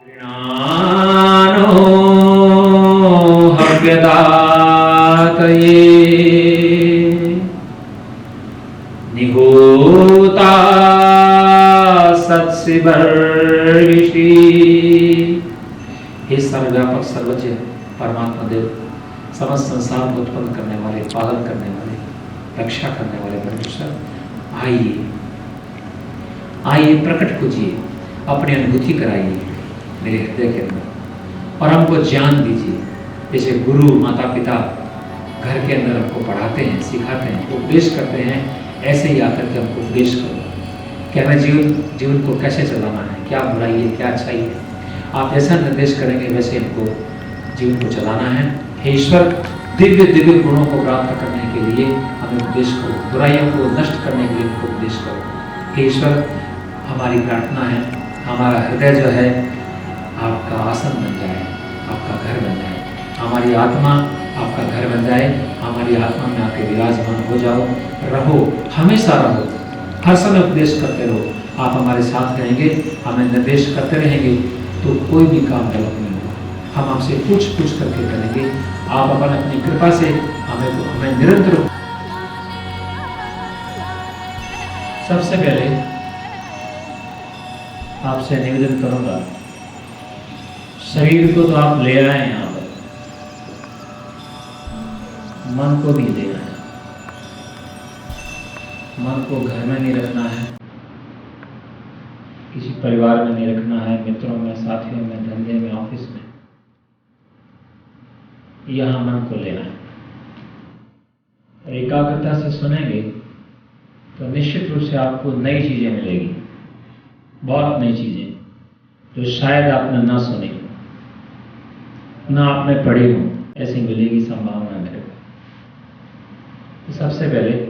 गृणानो हव्यदातये निहोता सत्सिवर्गिषि। हे सर्वव्यापक सर्वज्ञ परमात्मा देव, समस्त संसार को उत्पन्न करने वाले, पालन करने वाले, रक्षा करने वाले परमेश्वर, आइए आइए प्रकट कीजिए, अपनी अनुभूति कराइए मेरे हृदय के अंदर और हमको ज्ञान दीजिए। जैसे गुरु माता पिता घर के अंदर हमको पढ़ाते हैं, सिखाते हैं, उपदेश करते हैं, ऐसे ही आकर के हमको उपदेश करो कि हमें जीवन को कैसे चलाना है, क्या बुराई है, क्या अच्छाई है। आप जैसा निर्देश करेंगे वैसे हमको जीवन को चलाना है। हे ईश्वर, दिव्य दिव्य गुणों को प्राप्त करने के लिए हमें उपदेश करो, बुराइयों को नष्ट करने के लिए हमको उपदेश करो। हे ईश्वर, हमारी प्रार्थना है, हमारा हृदय जो है आपका आसन बन जाए, आपका घर बन जाए, हमारी आत्मा आपका घर बन जाए, हमारी आत्मा में आके विराजमान हो जाओ, रहो, हमेशा रहो, हर समय उपदेश करते रहो। आप हमारे साथ रहेंगे, हमें निर्देश करते रहेंगे तो कोई भी काम गलत नहीं होगा। हम आपसे पूछ करके करेंगे। आप अपनी कृपा से हमें निरंतर। सबसे पहले आपसे निवेदन करूंगा, शरीर को तो आप ले आए यहाँ पर, मन को भी ले आए। मन को घर में नहीं रखना है, किसी परिवार में नहीं रखना है, मित्रों में, साथियों में, धंधे में, ऑफिस में। यहाँ मन को लेना है। एकाग्रता से सुनेंगे तो निश्चित रूप से आपको नई चीजें मिलेगी, बहुत नई चीजें जो शायद आपने ना सुनी हो, ना आपने पढ़ी हो, ऐसी मिलेगी संभावना मेरे को। तो सबसे पहले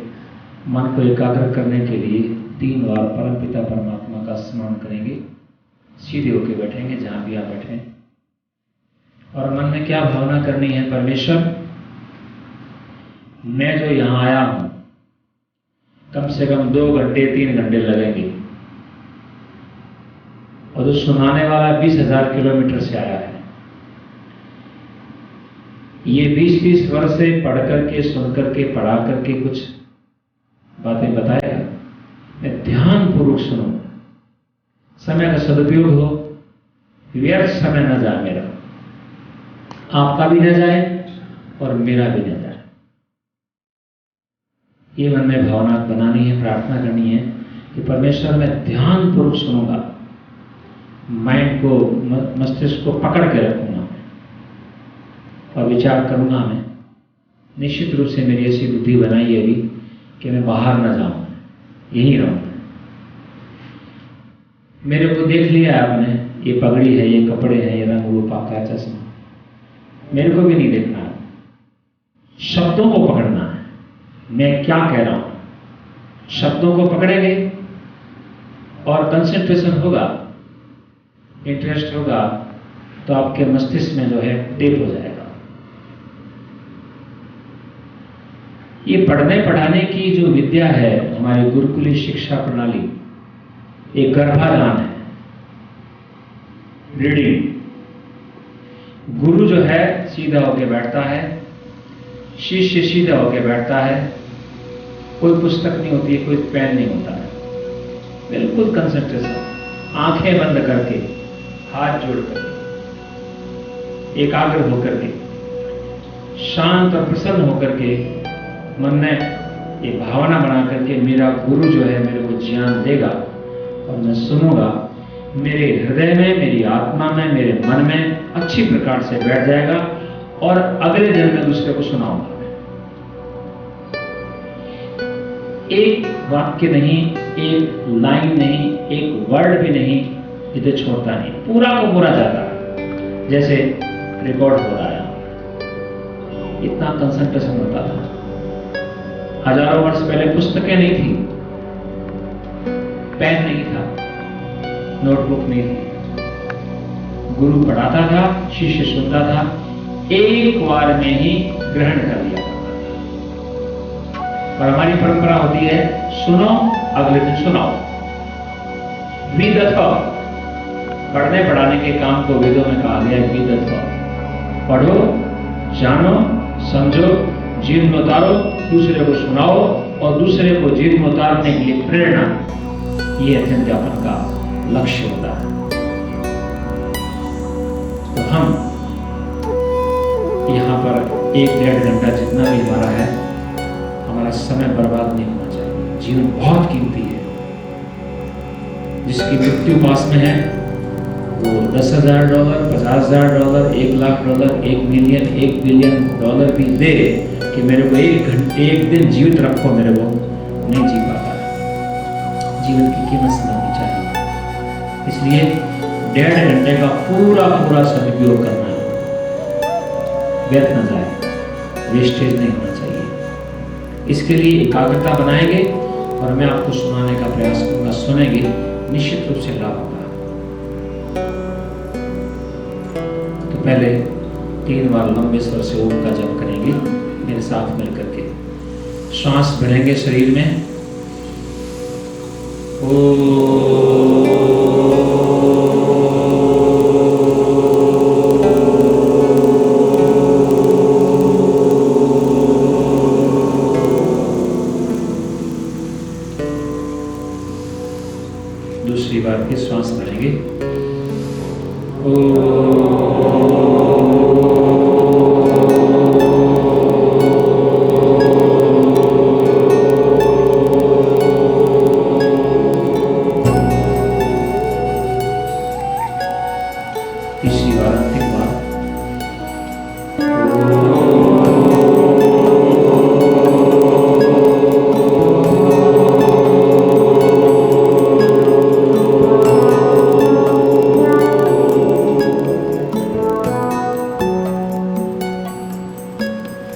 मन को एकाग्र करने के लिए 3 बार परमपिता परमात्मा का स्मरण करेंगे। सीधे होकर बैठेंगे जहां भी आप बैठे, और मन में क्या भावना करनी है, परमेश्वर, मैं जो यहां आया हूं, कम से कम 2 घंटे 3 घंटे लगेंगे, और जो सुनाने वाला 20,000 किलोमीटर से आया है, ये 20-20 वर्ष से पढ़ करके, सुन करके, पढ़ा करके कुछ बातें बताएगा। मैं ध्यान पूर्वक सुनूंगा, समय का सदुपयोग हो, व्यर्थ समय न जाए मेरा, आपका भी न जाए और मेरा भी न जाए। ये मन में भावना बनानी है, प्रार्थना करनी है कि परमेश्वर मैं ध्यान पूर्वक सुनूंगा, माइंड को, मस्तिष्क को पकड़ के रखूंगा और विचार करूंगा। मैं निश्चित रूप से मेरी ऐसी बुद्धि बनाई है अभी कि मैं बाहर न जाऊं, यहीं रहूं। मेरे को देख लिया आपने, ये पगड़ी है, ये कपड़े हैं, ये रंग रूप, का चश्मा, मेरे को भी नहीं देखना है। शब्दों को पकड़ना है, मैं क्या कह रहा हूं, शब्दों को पकड़ेंगे और कंसंट्रेशन होगा, इंटरेस्ट होगा, तो आपके मस्तिष्क में जो है टेप हो जाएगा। ये पढ़ने पढ़ाने की जो विद्या है, हमारी गुरुकुलीय शिक्षा प्रणाली, एक गर्भाधान है, रीडिंग। गुरु जो है सीधा होकर बैठता है, शिष्य सीधा होकर बैठता है, कोई पुस्तक नहीं होती है, कोई पेन नहीं होता है, बिल्कुल कंसंट्रेशन, आंखें बंद करके, हाथ जोड़कर, एकाग्र होकर के, शांत और प्रसन्न होकर के, मन में एक भावना बना करके मेरा गुरु जो है मेरे को ज्ञान देगा और मैं सुनूंगा, मेरे हृदय में, मेरी आत्मा में, मेरे मन में अच्छी प्रकार से बैठ जाएगा और अगले दिन में दूसरे को सुनाऊंगा। एक वाक्य नहीं, एक लाइन नहीं, एक वर्ड भी नहीं, इसे छोड़ता नहीं, पूरा को पूरा जाता है, जैसे रिकॉर्ड हो रहा है। इतना कंसंट्रेशन होता था। हजारों वर्ष पहले पुस्तकें नहीं थी, पेन नहीं था, नोटबुक नहीं थी, गुरु पढ़ाता था, शिष्य सुनता था, एक बार में ही ग्रहण कर लिया करता था। पर हमारी परंपरा होती है, सुनो, अगले दिन सुनाओ, रीड द थॉट, पढ़ने पढ़ाने के काम को वेदों में कहा गया है विदत पढ़ो, जानो, समझो, जीवन में उतारो, दूसरे को सुनाओ और दूसरे को जीवन में उतारने के लिए प्रेरणा, ये अध्यापन का लक्ष्य होता है। तो हम यहाँ पर 1-1.5 घंटा जितना भी हमारा है, हमारा समय बर्बाद नहीं होना चाहिए। जीवन बहुत कीमती है। जिसकी मृत्यु पास में है वो $10,000, $50,000, $1,00,000, $1 मिलियन, $1 बिलियन भी दे कि मेरे को एक दिन जीवित रखो, मेरे को नहीं जी पाता है। जीवन की कीमत समझनी चाहिए। इसलिए 1.5 घंटे का पूरा सदुपयोग करना है, व्यर्थ न जाए, वेस्टेज नहीं होना चाहिए। इसके लिए एकाग्रता बनाएंगे और मैं आपको सुनाने का प्रयास करूंगा, सुनेंगे, निश्चित रूप से लाभ होगा। तो पहले 3 बार लंबे स्वर से ओम का जप करेंगे मेरे साथ मिलकर के। श्वास भरेंगे शरीर में, दूसरी बार फिर श्वास भरेंगे, तीसरी बार अंतिम बार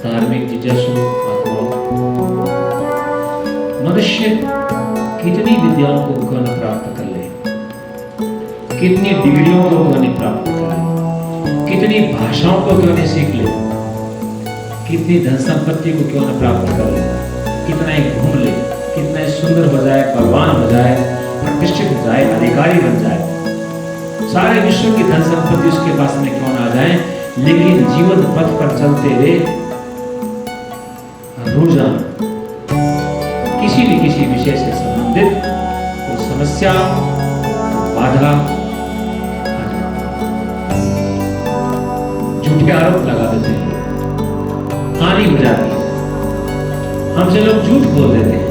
धार्मिक जिज्ञासु आत्माओं, मनुष्य कितनी विद्याओं को क्यों न प्राप्त कर ले, कितनी डिग्रियों को क्यों नहीं प्राप्त कर ले, कितनी भाषाओं को क्यों नहीं सीख ले, कितनी धन संपत्ति को क्यों न प्राप्त कर ले, कितना ही घूम ले, कितना ही सुंदर हो जाए, भगवान हो जाए, प्रतिष्ठित हो जाए, अधिकारी बन जाए, सारे विश्व की धन संपत्ति उसके पास में क्यों ना आ जाए, लेकिन जीवन पथ पर चलते हुए रोजाना किसी विषय से संबंधित कोई समस्या, बाधा, झूठे आरोप लगा देते हैं, हानि हो जाती है, हमसे लोग झूठ बोल देते हैं,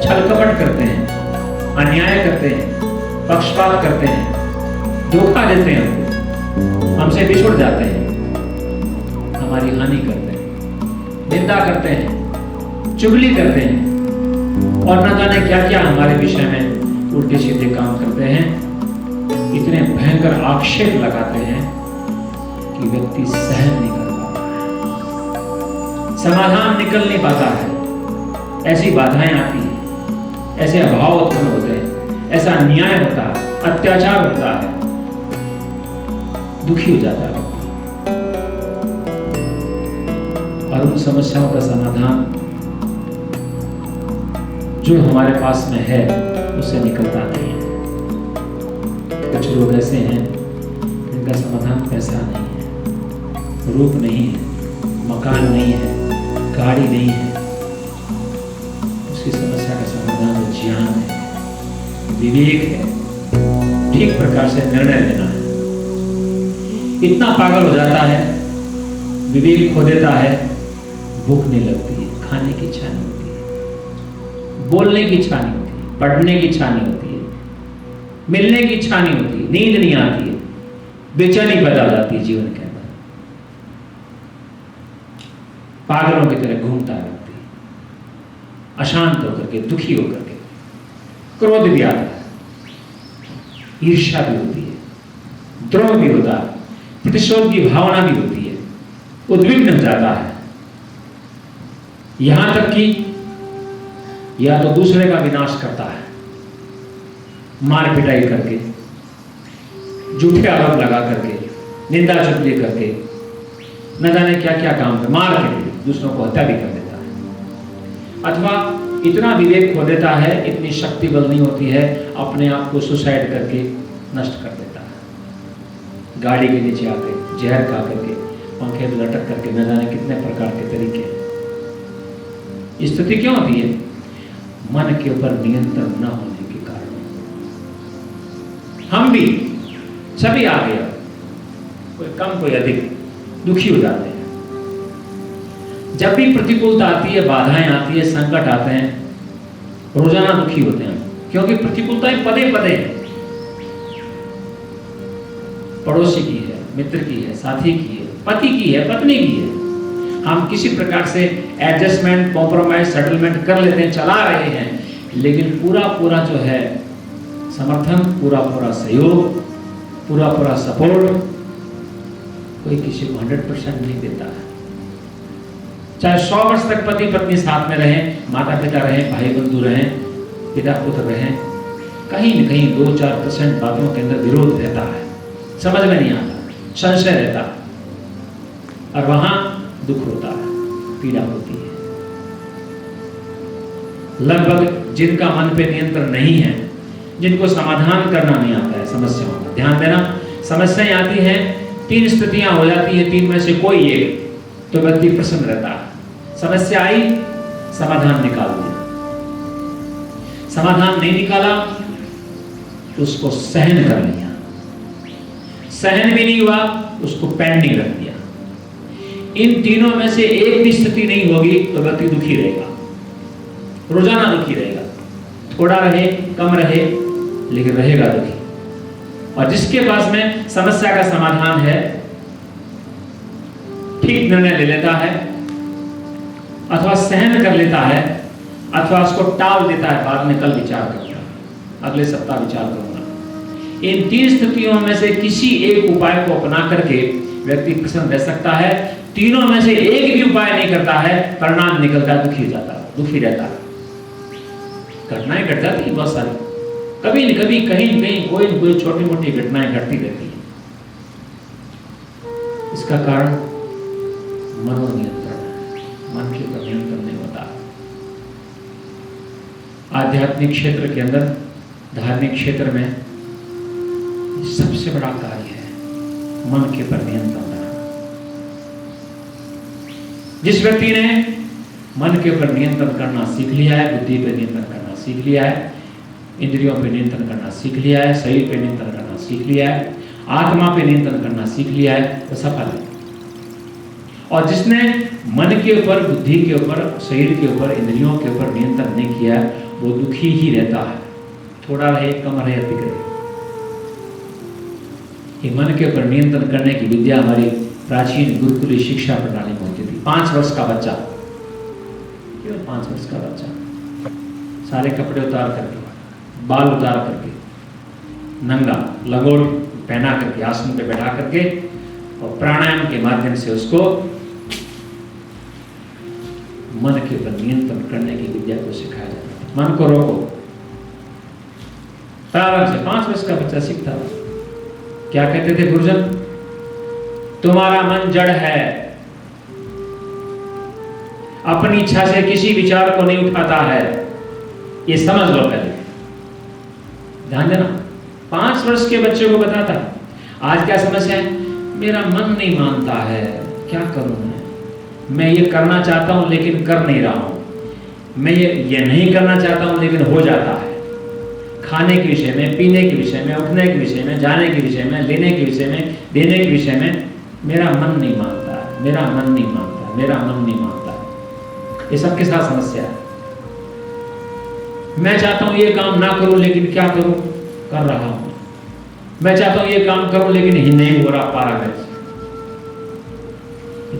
छल कपट करते हैं, अन्याय करते हैं, पक्षपात करते हैं, धोखा देते हैं, हमसे बिछुड़ जाते हैं, हमारी हानि करते हैं, निंदा करते हैं, चुगली करते हैं और न जाने क्या क्या हमारे विषय में उल्टे सीधे काम करते हैं। इतने भयंकर आक्षेप लगाते हैं कि व्यक्ति सहन नहीं कर पाता है, समाधान निकल नहीं पाता है। ऐसी बाधाएं आती हैं, ऐसे अभाव उत्पन्न होते हैं, ऐसा अन्याय होता है, अत्याचार होता है, दुखी हो जाता है और उन समस्याओं का समाधान जो हमारे पास में है उससे निकलता नहीं है। कुछ लोग ऐसे हैं जिनका समाधान पैसा नहीं है, रूप नहीं है, मकान नहीं है, गाड़ी नहीं है, उसकी समस्या का समाधान वो ज्ञान है, विवेक है, ठीक प्रकार से निर्णय लेना है। इतना पागल हो जाता है, विवेक खो देता है, भूख नहीं लगती है, खाने की इच्छा नहीं होती है, बोलने की इच्छा नहीं होती है, पढ़ने की इच्छा नहीं होती है, मिलने की इच्छा नहीं होती है, नींद नहीं आती है, बेचैनी पैदा हो जाती है जीवन के अंदर, पागलों की तरह घूमता है व्यक्ति, अशांत होकर के, दुखी होकर के, क्रोध भी आता है, ईर्ष्या भी होती है, द्रोह भी होता है, प्रतिशोध की भावना भी होती है, उद्विग्न हो जाता है, यहां तक कि या तो दूसरे का विनाश करता है, मार पिटाई करके, झूठे आरोप लगा करके, निंदा चुगली करके, न जाने क्या क्या काम है, मार के दूसरों को हत्या भी कर देता है, अथवा इतना विवेक खो देता है, इतनी शक्ति बल नहीं होती है, अपने आप को सुसाइड करके नष्ट कर देता है। गाड़ी के नीचे आके जहर खा करके पंखे में लटक करके न जाने कितने प्रकार के तरीके। स्थिति क्यों होती है? मन के ऊपर नियंत्रण न होने के कारण। हम भी सभी आ गया, कोई कम कोई अधिक दुखी हो जाते हैं। जब भी प्रतिकूलता आती है, बाधाएं आती है, संकट आते हैं, रोजाना दुखी होते हैं, क्योंकि प्रतिकूलताएं पदे पदे हैं। पड़ोसी की है, मित्र की है, साथी की है, पति की है, पत्नी की है। हम किसी प्रकार से एडजस्टमेंट, कॉम्प्रोमाइज, सेटलमेंट कर लेते हैं, चला रहे हैं, लेकिन पूरा जो है समर्थन, पूरा सहयोग, पूरा सपोर्ट कोई किसी को 100% नहीं देता है। चाहे 100 वर्ष तक पति पत्नी साथ में रहें, माता पिता रहें, भाई बंधु रहें, पिता पुत्र रहें, कहीं न कहीं 2-4% बातों के अंदर विरोध रहता है, समझ में नहीं आता, संशय रहता है, और वहां दुख होता है, पीड़ा होती है। लगभग जिनका मन पे नियंत्रण नहीं है, जिनको समाधान करना नहीं आता है समस्याओं का, ध्यान देना, समस्याएं आती हैं, 3 स्थितियां हो जाती है, 3 में से कोई एक, तो व्यक्ति प्रसन्न रहता है। समस्या आई, समाधान निकाल दिया, समाधान नहीं निकाला तो उसको सहन कर लिया, सहन भी नहीं हुआ उसको पेंडिंग रख दिया। इन तीनों में से एक भी स्थिति नहीं होगी तो व्यक्ति दुखी रहेगा, रोजाना दुखी रहेगा, थोड़ा रहे कम रहे लेकिन रहेगा दुखी। और जिसके पास में समस्या का समाधान है, ठीक निर्णय ले लेता है, अथवा सहन कर लेता है, अथवा उसको टाल देता है, बाद में कल विचार करूंगा, अगले सप्ताह विचार करूंगा। इन 3 स्थितियों में से किसी एक उपाय को अपना करके व्यक्ति प्रसन्न रह सकता है। तीनों में से एक भी उपाय नहीं करता है, परिणाम निकलता है, दुखी जाता है, दुखी रहता है। घटनाएं घट जाती है बहुत सारी, कभी न कभी कहीं न कहीं कोई न कोई छोटी मोटी घटनाएं घटती रहती है। इसका कारण मनोनियंत्रण है, मन के ऊपर नियंत्रण नहीं होता। आध्यात्मिक क्षेत्र के अंदर, धार्मिक क्षेत्र में सबसे बड़ा कार्य है मन के ऊपर नियंत्रण करना। जिस व्यक्ति ने मन के ऊपर नियंत्रण करना सीख लिया है, बुद्धि पे नियंत्रण करना सीख लिया है, इंद्रियों पे नियंत्रण करना सीख लिया है, शरीर पे नियंत्रण करना सीख लिया है, आत्मा पे नियंत्रण करना सीख लिया है, वो सफल है। और जिसने मन के ऊपर, बुद्धि के ऊपर, शरीर के ऊपर, इंद्रियों के ऊपर नियंत्रण नहीं किया है, वो दुखी ही रहता है, थोड़ा रहे कम रहे अधिक रहे। ये मन के ऊपर नियंत्रण करने की विद्या हमारी प्राचीन गुरुकुली शिक्षा प्रणाली में होती थी। 5 वर्ष का बच्चा, केवल 5 वर्ष का बच्चा, सारे कपड़े उतार करके, बाल उतार करके, नंगा लंगोट पहना करके, आसन पे बैठा करके, और प्राणायाम के माध्यम से उसको मन के ऊपर नियंत्रण करने की विद्या को सिखाया जाता है। मन को रोको, प्रारंभ से 5 वर्ष का बच्चा सीखता है। क्या कहते थे गुरुजन? तुम्हारा मन जड़ है, अपनी इच्छा से किसी विचार को नहीं उठाता है, ये समझ लो पहले, ध्यान देना। 5 वर्ष के बच्चे को बताता है। आज क्या समस्या है? मेरा मन नहीं मानता है, क्या करूं मैं ये करना चाहता हूं लेकिन कर नहीं रहा हूं, मैं ये नहीं करना चाहता हूं लेकिन हो जाता है। खाने के विषय में, पीने के विषय में, उठने के विषय में, जाने के विषय में, लेने के विषय में, देने के विषय में मेरा मन नहीं मानता है, मेरा मन नहीं मानता है, मेरा मन नहीं मानता है। ये सबके साथ समस्या है। मैं चाहता हूं ये काम ना करूं लेकिन क्या करूं, कर रहा हूं। मैं चाहता हूं ये काम करूं लेकिन ही नहीं हो रहा, पारा मैं।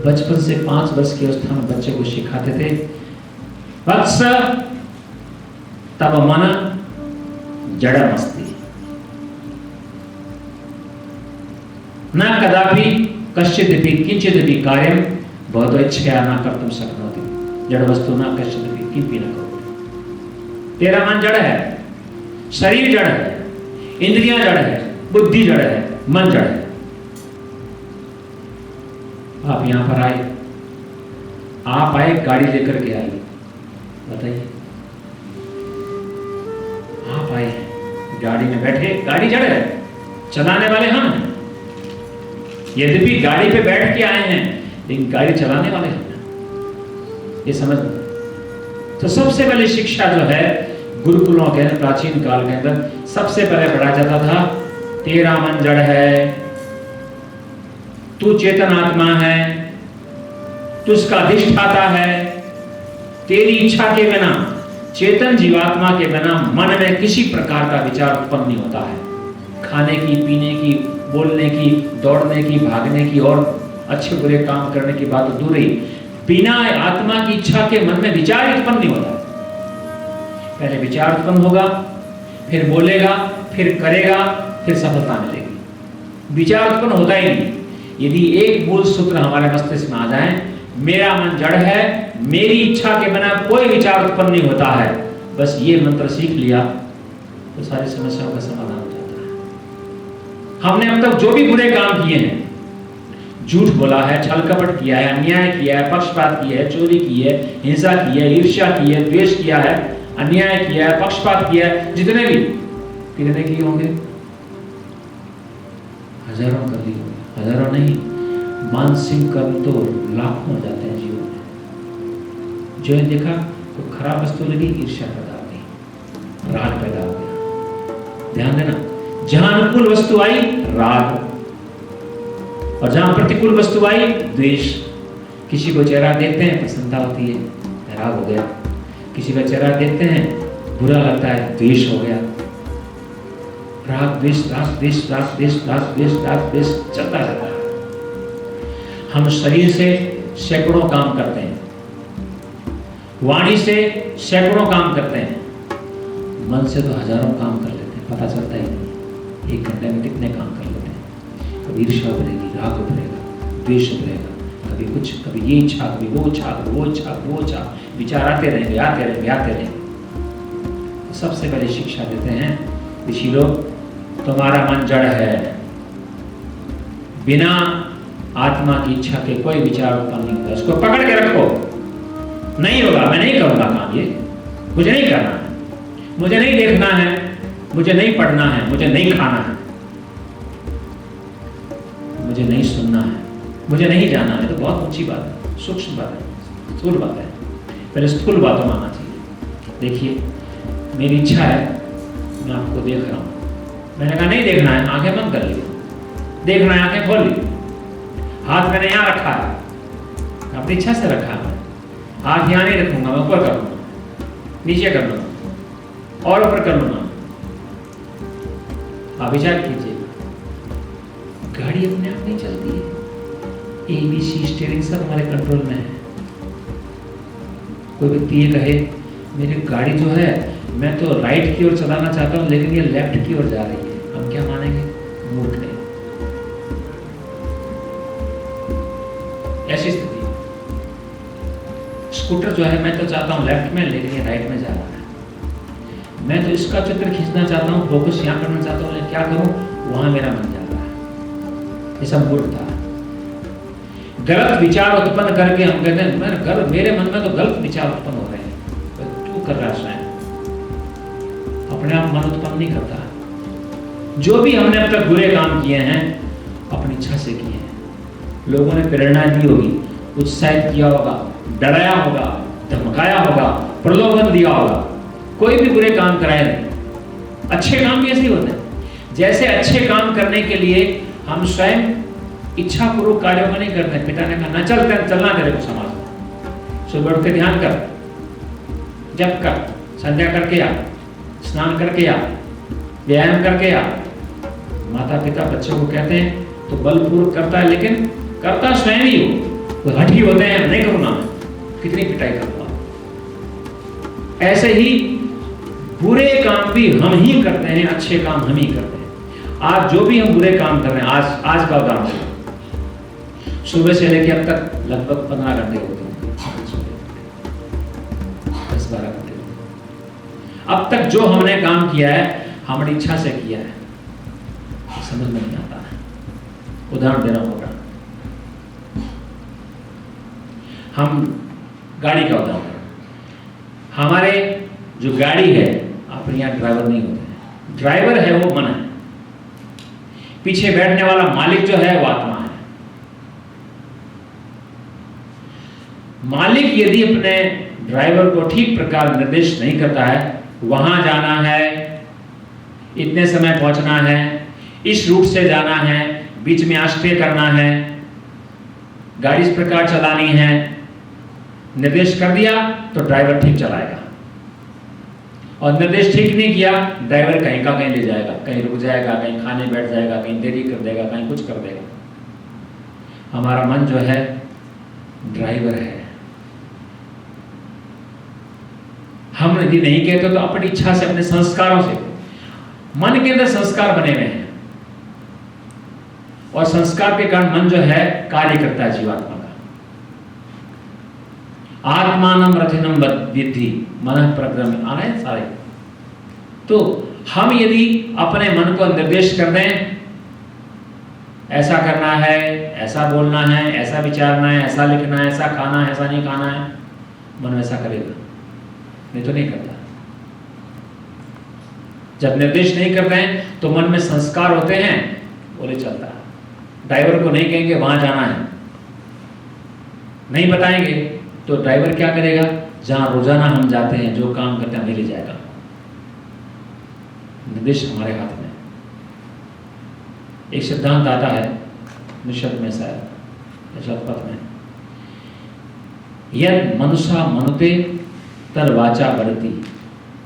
बचपन से 5 वर्ष की अवस्था में बच्चे को सिखाते थे, वत्स तब मन जड़मस्ति, न कदापि कश्चिदपि किंचिदपि कार्यं भवतो इच्छया न कर्तुं शक्नोति। जड़ वस्तु न कश्चिदपि किंपि न करोति। तेरा मन जड़ है, शरीर जड़ है, इंद्रियां जड़ है, बुद्धि जड़ है, मन जड़ है। आप यहां पर आए, आप आए गाड़ी लेकर के आए, बताइए, आप आए गाड़ी में बैठे, गाड़ी जड़ है, चलाने वाले हम हैं, यद्यपि गाड़ी पे बैठ के आए हैं, लेकिन गाड़ी चलाने वाले हैं, ये समझ। तो सबसे पहले शिक्षा जो है गुरुकुलों के प्राचीन काल के अंदर सबसे पहले पढ़ाया जाता था, तेरा मन जड़ है, तू चेतन आत्मा है, तू उसका अधिष्ठाता है, तेरी इच्छा के बिना, चेतन जीवात्मा के बिना मन में किसी प्रकार का विचार उत्पन्न नहीं होता है। खाने की, पीने की, बोलने की, दौड़ने की, भागने की और अच्छे बुरे काम करने की बात दूर ही, बिना आत्मा की इच्छा के मन में विचार उत्पन्न नहीं होता। पहले विचार उत्पन्न होगा, फिर बोलेगा, फिर करेगा, फिर सफलता मिलेगी। विचार उत्पन्न होता ही नहीं। यदि एक मूल सूत्र हमारे मस्तिष्क में आ जाए, मेरा मन जड़ है, मेरी इच्छा के बिना कोई विचार उत्पन्न नहीं होता है, बस ये मंत्र सीख लिया तो सारी समस्याओं का समाधान हो जाता है। हमने अब तक जो भी बुरे काम किए हैं, झूठ बोला है, छल कपट किया है, अन्याय किया है, पक्षपात किया है, चोरी की है, हिंसा की है, ईर्ष्या की है, द्वेष किया है, अन्याय किया है, पक्षपात किया है, जितने भी कितने किए होंगे, हजारों कर लिए होंगे, हजारों नहीं, मानसिक कर्म तो लाखों हो जाते हैं जीवन में। जो देखा तो खराब वस्तु लगी, ईर्ष्या पैदा हो गई, राग पैदा हो गया। ध्यान देना, जहां अनुकूल वस्तु आई राग, और जहां प्रतिकूल वस्तु आई द्वेष। किसी को चेहरा देखते हैं प्रसन्नता होती है, राग हो गया। किसी का चेहरा देखते हैं बुरा लगता है, द्वेष हो गया। राग द्वेष, राग द्वेष, राग द्वेष, राग द्वेष, राग द्वेष चलता रहता है। हम शरीर से सैकड़ों काम करते हैं, वाणी से सैकड़ों काम करते हैं, मन से तो हजारों काम कर लेते हैं, पता चलता ही नहीं। एक घंटे में कितने काम कर लेते हैं। कभी ईर्ष्या उभरेगी, राग उभरेगा, द्वेष उभरेगा, कभी कुछ, कभी ये इच्छा, कभी वो इच्छा, कभी वो इच्छा, वो इच्छा, विचार आते रहेंगे, आते रहेंगे, आते रहेंगे। सबसे पहले शिक्षा देते हैं ऋषि लोग, तुम्हारा मन जड़ है, बिना आत्मा की इच्छा के कोई विचार उत्पन्न नहीं होता। उसको पकड़ के रखो, नहीं होगा, मैं नहीं करूंगा काम, ये मुझे नहीं करना है, मुझे नहीं देखना है, मुझे नहीं पढ़ना है, मुझे नहीं खाना है, मुझे नहीं सुनना है, मुझे नहीं जाना है। तो बहुत ऊंची बात है, सूक्ष्म बात है, स्थूल बात है। पहले स्थूल बातों में आना चाहिए। देखिए, मेरी इच्छा है, मैं आपको देख रहा हूं, मैंने कहा नहीं देखना है, आंखें बंद कर ली, देखना है, आंखें खोल ली, हाथ मैंने यहां रखा है, अपनी इच्छा से रखा है, हाथ यहां नहीं रखूंगा, मैं ऊपर कर लूंगा, नीचे कर लूंगा और ऊपर कर लूंगा। आप विचार कीजिए, गाड़ी अपने आप नहीं चलती है, ABC स्टीयरिंग सब हमारे कंट्रोल में है। कोई व्यक्ति ये कहे मेरी गाड़ी जो है मैं तो राइट की ओर चलाना चाहता हूं लेकिन ये लेफ्ट की ओर जा रही है, हम क्या मानेंगे? मूर्ख है। ऐसी स्थिति, स्कूटर जो है मैं तो चाहता हूं लेफ्ट में लेकिन ये राइट में जा रहा है। मैं तो इसका चित्र खींचना चाहता हूं, फोकस यहां करना चाहता हूं, लेकिन क्या करूं, वहां मेरा मन जा रहा है। ये सब मूर्खता है। गलत विचार उत्पन्न करके हम कहते हैं मेरे मन में तो गलत विचार उत्पन्न हो रहे हैं, तो तू कर रहा है, अपने आप मन उत्पन्न नहीं करता। जो भी हमने अब तक बुरे काम किए हैं अपनी इच्छा से किए हैं, लोगों ने प्रेरणा दी होगी, उत्साहित किया होगा, डराया होगा, धमकाया होगा, प्रलोभन दिया होगा, कोई भी बुरे काम कराए नहीं। अच्छे काम भी ऐसे ही होते हैं। जैसे अच्छे काम करने के लिए हम स्वयं इच्छा पूर्वक कार्यों को नहीं करते। पिता ने कहा ना चलना तेरे को समाज में, सुबह उठ के ध्यान कर, जप कर, संध्या करके आ, स्नान करके आ, व्यायाम करके आ। माता पिता बच्चों को कहते हैं तो बलपूर्वक करता है, लेकिन करता स्वयं ही हो, वो हठी होते हैं, नहीं करूंगा, कितनी पिटाई करूंगा। ऐसे ही बुरे काम भी हम ही करते हैं, अच्छे काम हम ही करते हैं। आज जो भी हम बुरे काम कर रहे हैं, आज का उदाहरण, सुबह से लेकर अब तक लगभग 15 घंटे होते हैं, 10-12 घंटे। अब तक जो हमने काम किया है हमारी इच्छा से किया है, समझ में नहीं आता है। उदाहरण देना होगा, हम गाड़ी का उदाहरण, हमारे जो गाड़ी है, अपने यहाँ ड्राइवर नहीं होते हैं, ड्राइवर है वो मन है, पीछे बैठने वाला मालिक जो है वो आत्मा है। मालिक यदि अपने ड्राइवर को ठीक प्रकार निर्देश नहीं करता है, वहां जाना है, इतने समय पहुंचना है, इस रूट से जाना है, बीच में आस्टे करना है, गाड़ी इस प्रकार चलानी है, निर्देश कर दिया तो ड्राइवर ठीक चलाएगा, और निर्देश ठीक नहीं किया ड्राइवर कहीं का कहीं ले जाएगा, कहीं रुक जाएगा, कहीं खाने बैठ जाएगा, कहीं देरी कर देगा, कहीं कुछ कर देगा। हमारा मन जो है ड्राइवर है। हम यदि नहीं कहते तो अपनी इच्छा से, अपने संस्कारों से, मन के अंदर संस्कार बने हुए हैं, और संस्कार के कारण मन जो है कार्य करता है जीवात्मा का। आत्मानम रथिनम विद्धि मन प्रक्रम आ रहे हैं सारे। तो हम यदि अपने मन को निर्देश कर दें, ऐसा करना है, ऐसा बोलना है, ऐसा विचारना है, ऐसा लिखना है, ऐसा खाना है, ऐसा नहीं खाना है, मन वैसा करेगा, नहीं तो नहीं करता। जब निर्देश नहीं करते हैं तो मन में संस्कार होते हैं, बोले चलता है। ड्राइवर को नहीं कहेंगे वहां जाना है, नहीं बताएंगे तो ड्राइवर क्या करेगा, जहां रोजाना हम जाते हैं, जो काम करते हैं, वहीं ले जाएगा। निर्देश हमारे हाथ में। एक सिद्धांत आता है निषद में, शायद निषद पथ में, यद मनुष्य मनुते तद वाचा वरति,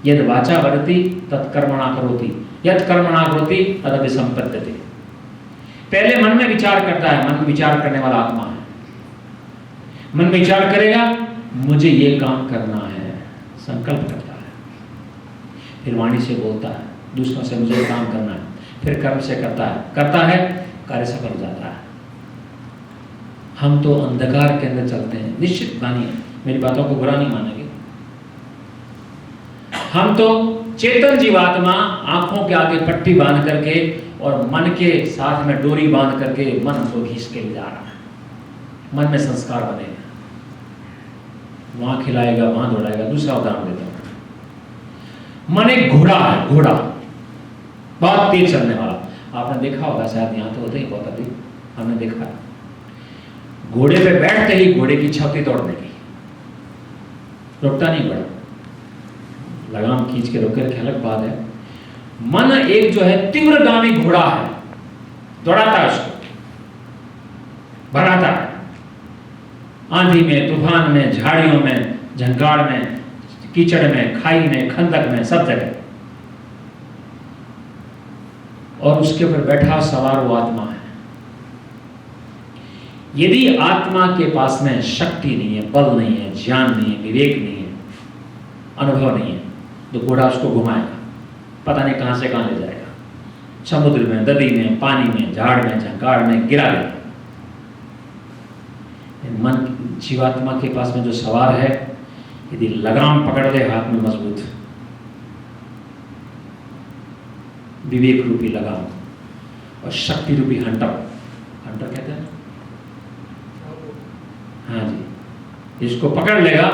यद वाचा वरति तत् कर्मणा करोति, यद कर्मणा करोति तद अभिसंपद्यते। पहले मन में विचार करता है, मन में विचार करने वाला आत्मा है। मन में विचार करेगा मुझे ये काम करना है, संकल्प करता है, फिर वाणी से बोलता है दूसरों से मुझे काम करना है, फिर कर्म से करता है, कार्य सफल हो जाता है। हम तो अंधकार के अंदर चलते हैं। निश्चित मानिए, मेरी बातों को बुरा नहीं मानेंगे। हम तो चेतन जीवात्मा आंखों के आगे पट्टी बांध करके और मन के साथ में डोरी बांध करके मन को खींच के ले जा रहा है। मन में संस्कार बनेगा, वहां खिलाएगा, वहां दौड़ाएगा। दूसरा उदाहरण देता हूं। मन एक घोड़ा है, घोड़ा बहुत तेज चलने वाला। आपने देखा होगा, शायद यहाँ तो होते ही बहुत अधिक, हमने देखा है। घोड़े पे बैठते ही घोड़े की इच्छा होती दौड़ने की, रुकता नहीं घोड़ा, लगाम खींच के रोके रखे, अलग बात है। मन एक जो है तीव्रगामी घोड़ा है, दौड़ाता है उसको, बढ़ाता है, आंधी में, तूफान में, झाड़ियों में, झंकार में, कीचड़ में, खाई में, खंदक में, सब जगह। और उसके ऊपर बैठा सवार वो आत्मा है। यदि आत्मा के पास में शक्ति नहीं है, बल नहीं है, ज्ञान नहीं है, विवेक नहीं है, अनुभव नहीं है, तो घोड़ा उसको घुमाएगा, पता नहीं कहां से कहां ले जाएगा, समुद्र में, नदी में, पानी में, झाड़ में, झंकार में गिरा देगा। मन जीवात्मा के पास में जो सवार है, यदि लगाम पकड़ ले हाथ में मजबूत, विवेक रूपी लगाम और शक्ति रूपी हंटर, हंटर कहते हैं, हाँ जी, इसको पकड़ लेगा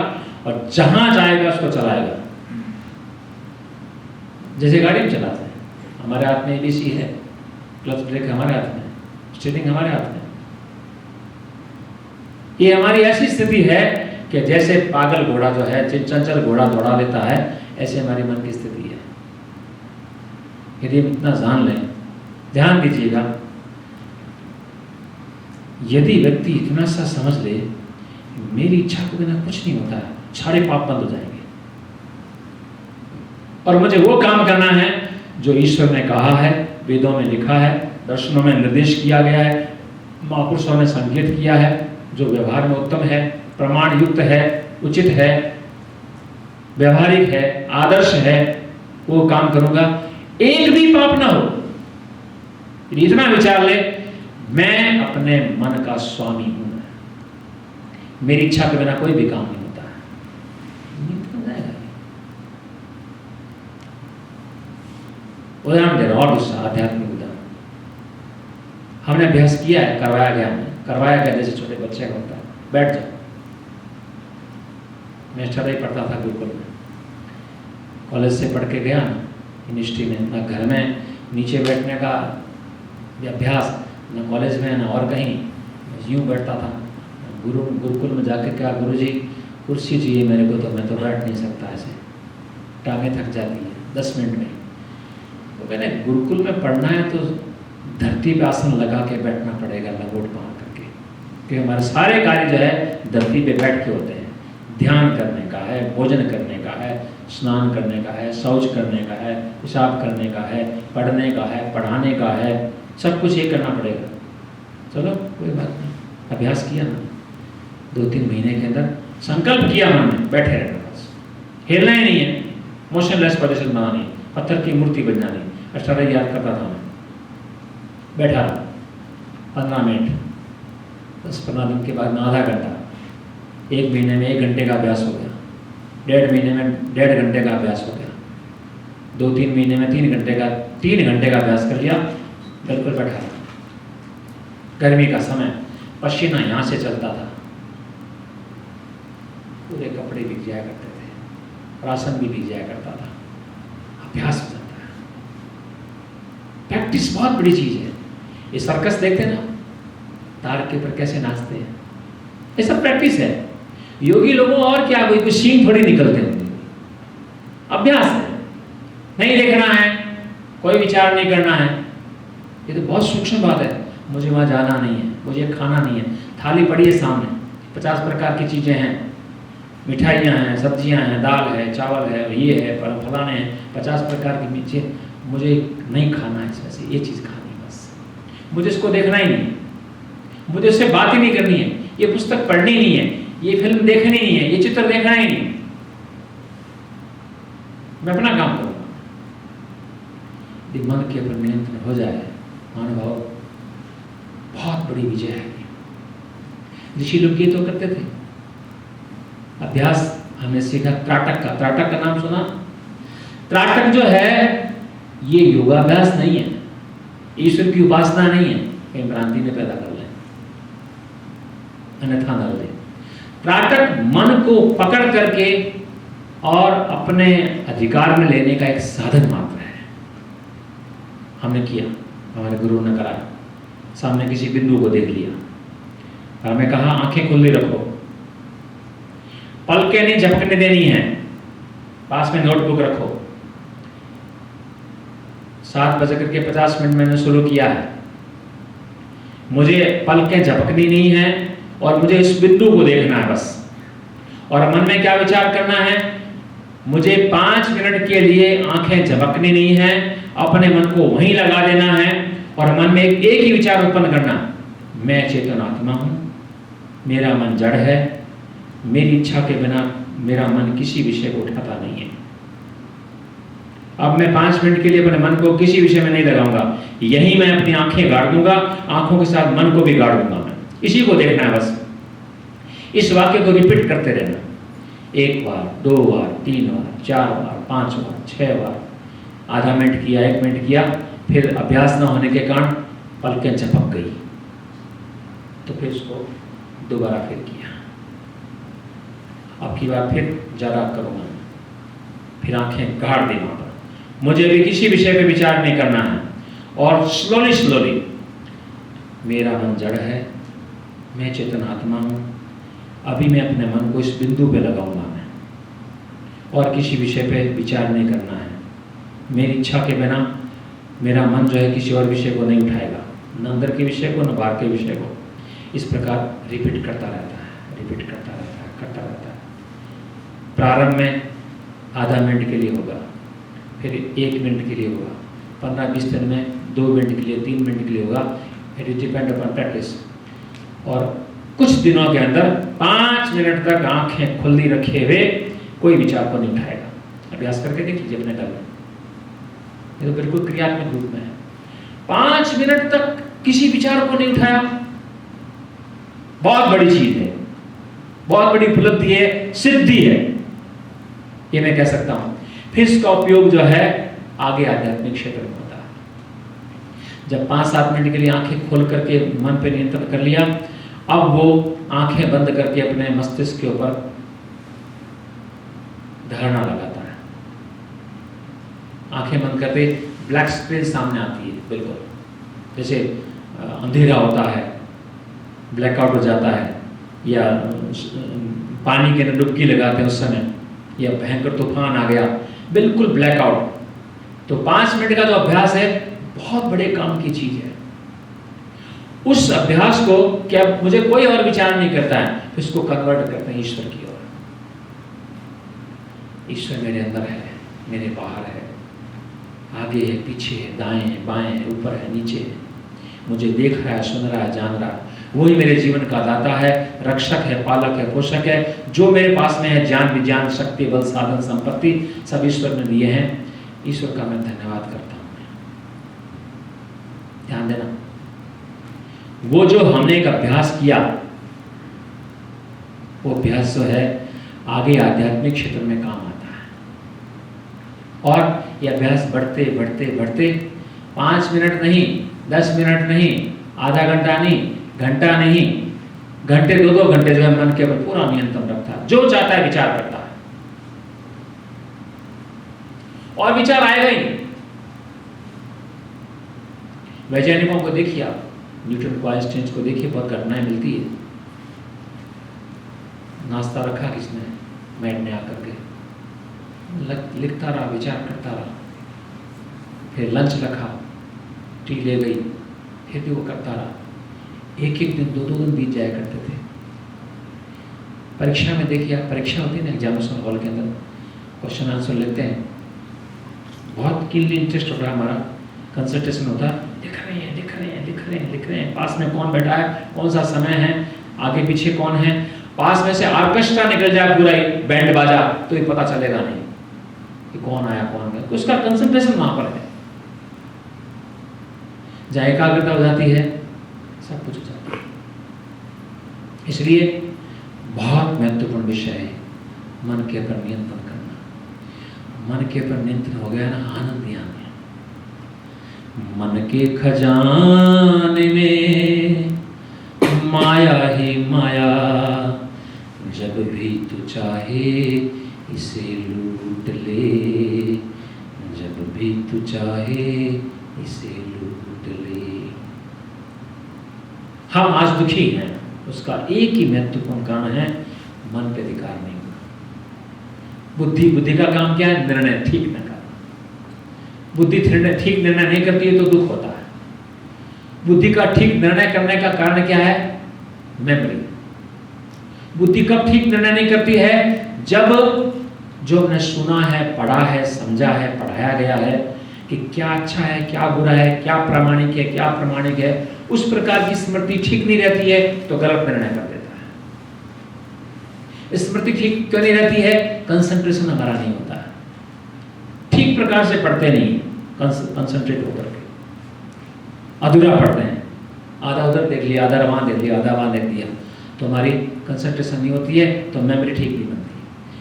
और जहां जाएगा उसको चलाएगा। जैसे गाड़ी में चलाते हैं, हमारे हाथ में एबीसी है, क्लच ब्रेक हमारे हाथ में, स्टीयरिंग हमारे हाथ में। ये हमारी ऐसी स्थिति है कि जैसे पागल घोड़ा जो है, चंचल घोड़ा दौड़ा लेता है, ऐसे हमारी मन की स्थिति है। यदि हम इतना जान लें, ध्यान दीजिएगा, यदि व्यक्ति इतना सा समझ ले, मेरी इच्छा के बिना कुछ नहीं होता है, सारे पाप बंद हो जाएंगे और मुझे वो काम करना है जो ईश्वर ने कहा है, वेदों में लिखा है, दर्शनों में निर्देश किया गया है, महापुरुषों ने संकेत किया है, जो व्यवहार में उत्तम है, प्रमाण युक्त है, उचित है, व्यवहारिक है, आदर्श है, वो काम करूंगा, एक भी पाप ना हो। इतना विचार ले, मैं अपने मन का स्वामी हूं, मेरी इच्छा के बिना कोई भी काम नहीं होता है। उदाहरण दे रहा हूं, और दूसरा आध्यात्मिक उदाहरण हमने अभ्यास किया है, करवाया गया जैसे छोटे बच्चे का होता है, बैठ जाओ। मैं स्टडी पढ़ता था गुरुकुल में, कॉलेज से पढ़ के गया यूनिवर्सिटी में, ना घर में नीचे बैठने का अभ्यास, ना कॉलेज में, ना और कहीं, यूं बैठता था, गुरुकुल में जाकर क्या, गुरुजी कुर्सी चाहिए मेरे को, तो मैं तो बैठ नहीं सकता, ऐसे टांगें थक जाती हैं 10 मिनट में। तो मैंने गुरुकुल में पढ़ना है तो धरती पे आसन लगा के बैठना पड़ेगा, लंगोट बांध करके, क्योंकि हमारे सारे कार्य जो है धरती पे बैठ के होते हैं। ध्यान करने का है, भोजन करने का है, स्नान करने का है, शौच करने का है, पेशाब करने का है, पढ़ने का है, पढ़ाने का है, सब कुछ ये करना पड़ेगा। चलो कोई बात नहीं, अभ्यास किया ना, 2-3 महीने के अंदर संकल्प किया मन में, बैठे रहना बस, हिलना ही नहीं है, मोशनलेस पोजीशन बनानी, पत्थर की मूर्ति बन जानी। अष्टाध्याय याद करता था मैं, बैठा रहा 15 मिनट, 10-15 दिन के बाद में आधा घंटा, 1 महीने में 1 घंटे का अभ्यास हो गया, 1.5 महीने में 1.5 घंटे का अभ्यास हो गया, 2-3 महीने में 3 घंटे का अभ्यास कर लिया, बिल्कुल बैठा रहा। गर्मी का समय, पसीना यहाँ से चलता था, पूरे कपड़े भीग जाया करते थे, राशन भी भीग जाया करता था। अभ्यास हो जाता है, प्रैक्टिस बहुत बड़ी चीज है। ये सर्कस देखते ना, तार के ऊपर कैसे नाचते हैं, ये सब प्रैक्टिस है। योगी लोगों और क्या, कोई सीन थोड़ी निकलते होंगे, अभ्यास है। नहीं देखना है, कोई विचार नहीं करना है, ये तो बहुत सूक्ष्म बात है। मुझे वहाँ जाना नहीं है, मुझे खाना नहीं है, थाली पड़ी है सामने, 50 प्रकार की चीज़ें हैं, मिठाइयाँ हैं, सब्जियाँ हैं, दाल है, चावल है, ये है, फलाने हैं, 50 प्रकार की चीज़ें, मुझे नहीं खाना है इसमें से, ये चीज़ खानी है बस। मुझे इसको देखना ही नहीं है, मुझे उससे बात ही नहीं करनी है, ये पुस्तक पढ़नी नहीं है, ये फिल्म देखनी नहीं है, ये चित्र देखना ही नहीं, मैं अपना काम करूँगा। यदि मन के ऊपर नियंत्रण हो जाए, महानुभाव, बहुत बड़ी विजय है। ऋषि लोग ये तो करते थे, अभ्यास हमने सीखा त्राटक का। त्राटक का नाम सुना? त्राटक जो है ये योगाभ्यास नहीं है, ईश्वर की उपासना नहीं है, कहीं भ्रांति में पैदा कर ले, अन्यथा न ले। त्राटक मन को पकड़ करके और अपने अधिकार में लेने का एक साधन मात्र है। हमने किया, हमारे गुरु ने कराया, सामने किसी बिंदु को देख लिया और हमें कहा आंखें खुली रखो, पलकें नहीं झपकने देनी है, पास में नोटबुक रखो। 7:50 मैंने शुरू किया है, मुझे पलकें झपकनी नहीं है और मुझे इस बिंदु को देखना है बस। और मन में क्या विचार करना है, मुझे 5 मिनट के लिए आंखें झपकनी नहीं है, अपने मन को वहीं लगा देना है और मन में एक ही विचार उत्पन्न करना, मैं चेतन आत्मा हूं, मेरा मन जड़ है, मेरी इच्छा के बिना मेरा मन किसी विषय को उठाता नहीं है। अब मैं 5 मिनट के लिए अपने मन को किसी विषय में नहीं लगाऊंगा, यही मैं अपनी आंखें गाड़ दूंगा, आंखों के साथ मन को भी गाड़ दूंगा, मैं इसी को देखना है बस। इस वाक्य को रिपीट करते रहना, 1 बार, 2 बार, 3 बार, 4 बार, 5 बार, 6 बार, आधा मिनट किया, 1 मिनट किया, फिर अभ्यास न होने के कारण पलकें झपक गई, तो फिर उसको दोबारा फिर किया। अब की बार फिर ज़्यादा करूँगा, फिर आंखें गाड़ दी वहाँ पर, मुझे भी किसी विषय पे विचार नहीं करना है। और स्लोली मेरा मन जड़ है, मैं चेतन आत्मा हूँ, अभी मैं अपने मन को इस बिंदु पे लगाऊंगा मैं, और किसी विषय पे विचार नहीं करना है। मेरी इच्छा के बिना मेरा मन जो है किसी और विषय को नहीं उठाएगा, न अंदर के विषय को न बाहर के विषय को। इस प्रकार रिपीट करता रहता है, रिपीट करता रहता है, करता रहता है। प्रारंभ में आधा मिनट के लिए होगा, फिर 1 मिनट के लिए होगा, 15-20 दिन में 2 मिनट के लिए, 3 मिनट के लिए होगा, it is depend upon practice. और कुछ दिनों के अंदर 5 मिनट तक आंखें खुली रखे हुए कोई विचार को नहीं उठाएगा। अभ्यास करके देख लीजिए अपने घर में, ये तो बिल्कुल क्रियात्मक रूप में है। 5 मिनट तक किसी विचार को नहीं उठाया, बहुत बड़ी चीज है, बहुत बड़ी उपलब्धि है, सिद्धि है, ये मैं कह सकता हूं। फिर इसका उपयोग जो है आगे आध्यात्मिक क्षेत्र में होता है। जब 5-7 मिनट के लिए आंखें खोल करके मन पे नियंत्रण कर लिया, अब वो आंखें बंद करके अपने मस्तिष्क के ऊपर धारणा लगाता है। आंखें बंद करते ब्लैक स्क्रीन सामने आती है, बिल्कुल जैसे अंधेरा होता है, ब्लैकआउट हो जाता है, या पानी के अंदर डुबकी लगाते हैं उस समय, या भयंकर तूफान आ गया, बिल्कुल ब्लैकआउट, तो 5 मिनट का जो अभ्यास है बहुत बड़े काम की चीज है। उस अभ्यास को क्या मुझे कोई और विचार नहीं करता है, इसको कन्वर्ट करते हैं ईश्वर की ओर। ईश्वर मेरे अंदर है, मेरे बाहर है, आगे है, पीछे है, दाएं है, बाएं है, ऊपर है, नीचे है, मुझे देख रहा है, सुन रहा है, जान रहा है। वही मेरे जीवन का दाता है, रक्षक है, पालक है, पोषक है। जो मेरे पास में है, ज्ञान विज्ञान शक्ति बल साधन संपत्ति सब ईश्वर ने दिए हैं। ईश्वर का मैं धन्यवाद करता हूँ। ध्यान देना, वो जो हमने एक अभ्यास किया, वो अभ्यास जो है आगे आध्यात्मिक क्षेत्र में काम आता है। और ये अभ्यास बढ़ते बढ़ते बढ़ते 5 मिनट नहीं, 10 मिनट नहीं, आधा घंटा नहीं, घंटा नहीं, घंटे 2-2 घंटे जो है मन के ऊपर पूरा नियंत्रण रखता है। जो चाहता है विचार करता है, और विचार आएगा ही नहीं। वैज्ञानिकों को देखिए आप, न्यूटन को, आइंस्टाइन को देखिए, बहुत घटनाएं मिलती है। नाश्ता रखा किसने, मैड ने आकर के लिखता रहा, विचार करता रहा। फिर लंच रखा, टी ले गई, फिर भी वो करता रहा। एक दिन 2-2 दिन बीत जाया करते थे। परीक्षा में देखिए आप, परीक्षा होती है ना एग्जामिनेशन हॉल के अंदर, क्वेश्चन आंसर लिखते हैं, बहुत कीनली इंटरेस्ट होता है हमारा, कंसंट्रेशन होता है, लिख रहे हैं, लिख रहे हैं, लिख रहे हैं, लिख रहे हैं, पास में कौन बैठा है, कौन सा समय है, आगे पीछे कौन है, पास में से ऑर्केस्ट्रा निकल जाए, पूरा ही बैंड बाजा, तो ये पता चलेगा नहीं कि कौन आया कौन गया। उसका कंसंट्रेशन वहां पर है, जहाँ एकाग्रता हो जाती है सब कुछ हो जाता है। इसलिए बहुत महत्वपूर्ण विषय है मन के ऊपर नियंत्रण करना। मन के ऊपर नियंत्रण हो गया ना, आनंद ही आनंद। मन के खजाने में माया ही माया, जब भी तू चाहे इसे लूट ले, जब भी तू चाहे इसे लूट ले। हम आज दुखी हैं, उसका एक ही महत्वपूर्ण कारण है मन पे अधिकार नहीं होना। बुद्धि का काम क्या है, निर्णय ठीक न करना। बुद्धि ठीक निर्णय नहीं करती है तो दुख होता है। बुद्धि का ठीक निर्णय करने का कारण क्या है, मेमोरी। बुद्धि कब ठीक निर्णय नहीं करती है, जब जो हमने सुना है, पढ़ा है, समझा है, पढ़ाया गया है कि क्या अच्छा है, क्या बुरा है, क्या प्रामाणिक है, क्या अप्रामाणिक है, उस प्रकार की स्मृति ठीक नहीं रहती है तो गलत निर्णय कर देता है। स्मृति ठीक क्यों नहीं रहती है, कंसंट्रेशन हमारा नहीं होता है, ठीक प्रकार से पढ़ते नहीं, कंसंट्रेट होकर के अधूरा पढ़ते हैं, आधा उधर देख लिया, आधा वहां देख लिया, आधा वहां देख लिया, तो हमारी कंसंट्रेशन नहीं होती है, तो मेमोरी ठीक नहीं बनती है।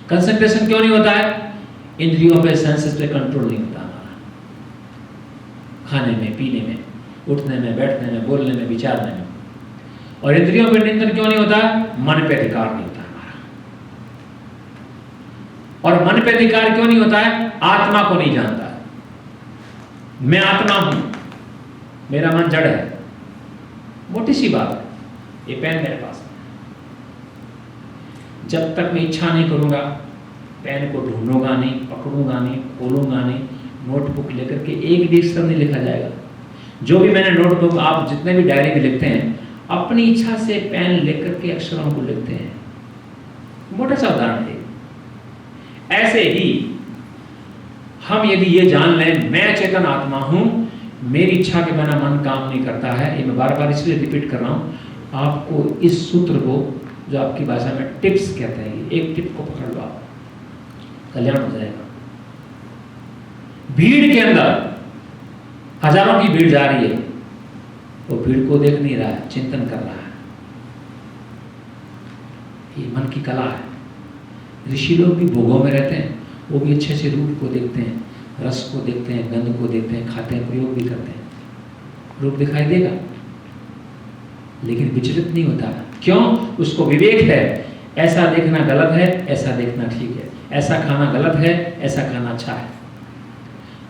कंसंट्रेशन क्यों नहीं होता है, इंद्रियों पे, सेंसेस पे कंट्रोल नहीं होता हमारा, खाने में, पीने में, उठने में, बैठने में, बोलने में, विचारने में। और इंद्रियों पर नियंत्रण क्यों नहीं होता, मन पे अधिकार नहीं होता हमारा। और मन पे अधिकार क्यों नहीं होता है, आत्मा को नहीं जानता है। मैं आत्मा हूं, मेरा मन जड़ है, मोटी सी बात है। ये पेन मेरे पास है, जब तक मैं इच्छा नहीं करूंगा, पेन को ढूंढूंगा नहीं, पकड़ूंगा नहीं, खोलूंगा नहीं, नोटबुक लेकर के एक भी अक्षर नहीं लिखा जाएगा। जो भी मैंने नोटबुक, आप जितने भी डायरी में लिखते हैं, अपनी इच्छा से पेन लेकर के अक्षरों को लिखते हैं। मोटा सा उदाहरण है। ऐसे ही हम यदि ये जान लें, मैं चेतन आत्मा हूं, मेरी इच्छा के बिना मन काम नहीं करता है। ये मैं बार बार इसलिए रिपीट कर रहा हूं आपको, इस सूत्र को जो आपकी भाषा में टिप्स कहते हैं, एक टिप को पकड़ लो, आप कल्याण हो जाएगा। भीड़ के अंदर हजारों की भीड़ जा रही है, वो भीड़ को देख नहीं रहा है, चिंतन कर रहा है। ये मन की कला है। ऋषि लोग भी भोगों में रहते हैं, वो भी अच्छे से रूप को देखते हैं, रस को देखते हैं, गंध को देखते हैं, खाते हैं, प्रयोग भी करते हैं। रूप दिखाई देगा लेकिन विचलित नहीं होता। क्यों? उसको विवेक है, ऐसा देखना गलत है, ऐसा देखना ठीक है, ऐसा खाना गलत है, ऐसा खाना अच्छा है।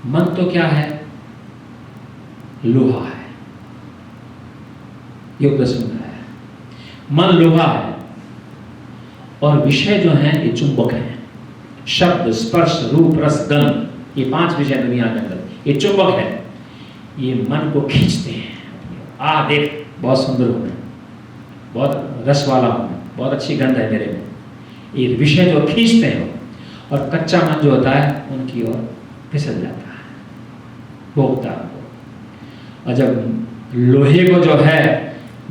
मन तो क्या है, लोहा है। योग दर्शन में है, मन लोहा है, और विषय जो हैं ये चुंबक हैं। शब्द, स्पर्श, रूप, रस, गंध, ये 5 विषय दुनिया के अंदर, ये चुंबक है। ये मन को खींचते हैं। देख बहुत सुंदर हूँ मैं, बहुत रस वाला हूँ मैं, बहुत अच्छी गंध है मेरे में, ये विषय जो खींचते हैं। और कच्चा मन जो होता है उनकी ओर फिसल जाता है, भोगता है। और जब लोहे को जो है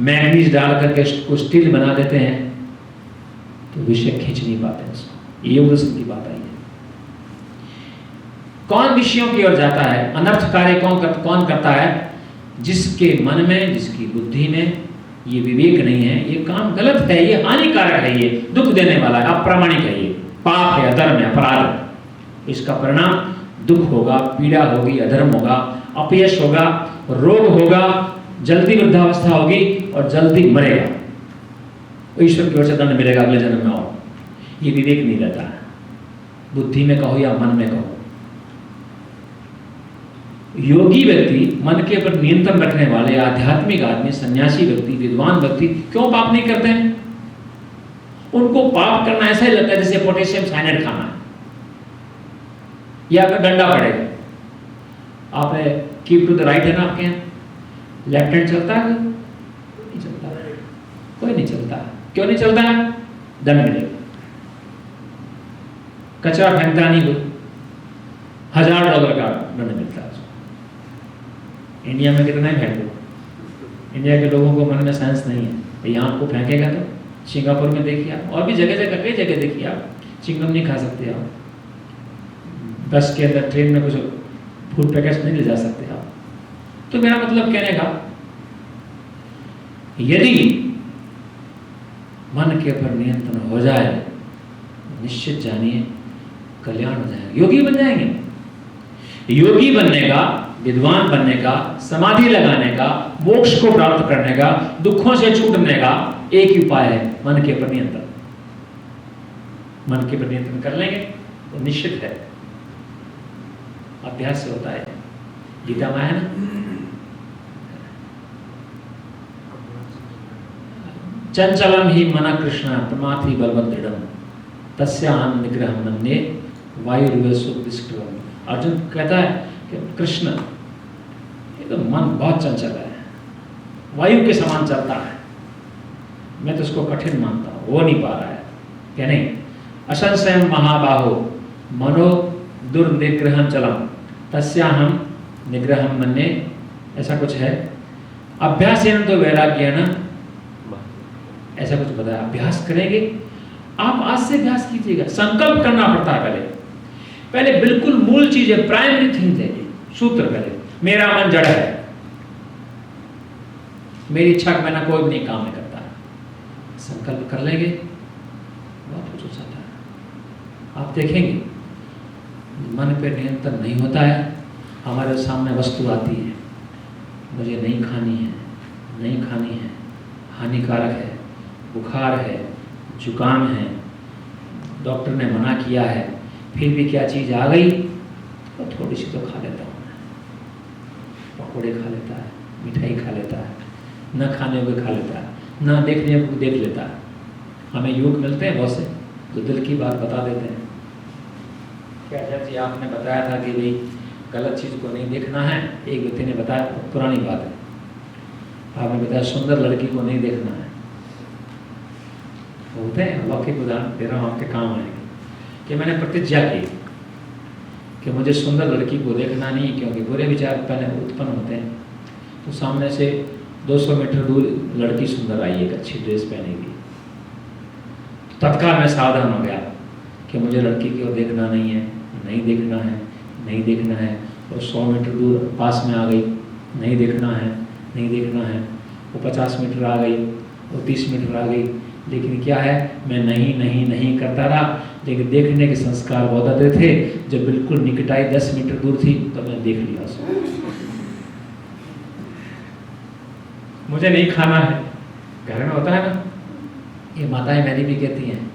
मैग्नीज डाल करके उसको स्टील बना देते हैं तो विषय खींच नहीं पाते उसको। ये योग दर्शन की बात आई है। कौन विषयों की ओर जाता है, अनर्थ कार्य कौन करता है? जिसके मन में, जिसकी बुद्धि में ये विवेक नहीं है, ये काम गलत है, ये हानिकारक है, ये दुख देने वाला है, अप्रामाणिक है, ये पाप है, अधर्म है, अपराध है। इसका परिणाम दुख होगा, पीड़ा होगी, अधर्म होगा, अपयश होगा, रोग होगा, जल्दी वृद्धावस्था होगी और जल्दी मरेगा। ईश्वर की ओर से दंड मिलेगा अगले जन्म में। और ये विवेक नहीं रहता है, बुद्धि में कहो या मन में कहो। योगी व्यक्ति, मन के ऊपर नियंत्रण रखने वाले, आध्यात्मिक आदमी, सन्यासी व्यक्ति, विद्वान व्यक्ति क्यों पाप नहीं करते हैं? उनको पाप करना ऐसा ही लगता है जैसे पोटेशियम साइनाइड खाना है या अगर डंडा पड़ेगा। आपने कीप टू द राइट है ना आपके यहाँ, लेफ्ट हैंड चलता है? नहीं चलता, कोई नहीं चलता। क्यों नहीं चलता है? दंड मिलेगा। कचरा फेंकता नहीं कोई, $1000 का दंड मिलता है। इंडिया में कितना ही फेंको, इंडिया के लोगों को मन में सेंस नहीं है। यहाँ आपको फेंकेगा तो सिंगापुर में देखिए आप, और भी जगह जगह कई जगह देखिए आप, चिंगम नहीं खा सकते आप, बस के अंदर ट्रेन में कुछ फूड पैकेट्स नहीं ले जा सकते आप। तो मेरा मतलब कहने का, यदि मन के ऊपर नियंत्रण हो जाए, निश्चित जानिए कल्याण हो जाएगा, योगी बन जाएंगे। योगी बनने का, विद्वान बनने का, समाधि लगाने का, मोक्ष को प्राप्त करने का, दुखों से छूटने का एक ही उपाय है, मन के ऊपर नियंत्रण। मन के ऊपर नियंत्रण कर लेंगे तो निश्चित है, अभ्यास से होता है। गीता में है ना, चंचलम ही मन कृष्ण प्रमाथि बलवत् दृढ़म् तस्याहं निग्रहं मन्ये वायुरिव सुदृष्टम्। अर्जुन कहता है कि कृष्ण, ये तो मन बहुत चंचल है, वायु के समान चलता है, मैं तो उसको कठिन मानता हूँ, हो नहीं पा रहा है। क्या नहीं? असंशयम महाबाहो मनो दुर्निग्रहं चलम तस्याहं निग्रहं मन्ये, ऐसा कुछ है। अभ्यासेन तो वैराग्येन, ऐसा कुछ बताया। अभ्यास करेंगे आप, आज से अभ्यास कीजिएगा। संकल्प करना पड़ता है पहले बिल्कुल मूल चीज है, प्राइमरी थिंग है, सूत्र पहले। मेरा मन जड़ है, मेरी इच्छा के बिना कोई भी नहीं काम नहीं करता। संकल्प कर लेंगे बहुत कुछ हो जाता है। आप देखेंगे मन पे नियंत्रण नहीं होता है, हमारे सामने वस्तु आती है, मुझे नहीं खानी है, नहीं खानी है, हानिकारक है, बुखार है, जुकाम है, डॉक्टर ने मना किया है, फिर भी क्या चीज़ आ गई तो थोड़ी सी तो खा लेता हूँ। पकौड़े खा लेता है, मिठाई खा लेता है, न खाने को खा लेता है, न देखने को देख लेता है। हमें युवक मिलते हैं बहुत से जो दिल की बात बता देते हैं। क्या जी आपने बताया था कि भाई गलत चीज़ को नहीं देखना है, एक व्यक्ति ने बताया, पुरानी बात है, आपने बताया सुंदर लड़की को नहीं देखना है। होते हैं लौकिक उदाहरण दे रहा हूँ, आपके काम आएंगे। कि मैंने प्रतिज्ञा की कि मुझे सुंदर लड़की को देखना नहीं, क्योंकि बुरे विचार पहले उत्पन्न होते हैं। तो सामने से 200 मीटर दूर लड़की सुंदर आई, एक अच्छी ड्रेस पहनी हुई। तत्काल मैं सावधान हो गया कि मुझे लड़की की ओर देखना नहीं है, नहीं देखना है, नहीं देखना है। और 100 मीटर दूर पास में आ गई, नहीं देखना है, नहीं देखना है। वो 50 मीटर आ गई, वो 30 मीटर आ गई, लेकिन क्या है, मैं नहीं नहीं नहीं करता रहा। लेकिन देखने के संस्कार बहुत आते थे। जब बिल्कुल निकट आई, 10 मीटर दूर थी, तो मैंने देख लिया उसको। मुझे नहीं खाना है, घर में होता है ना, ये माताएं मेरी भी कहती हैं,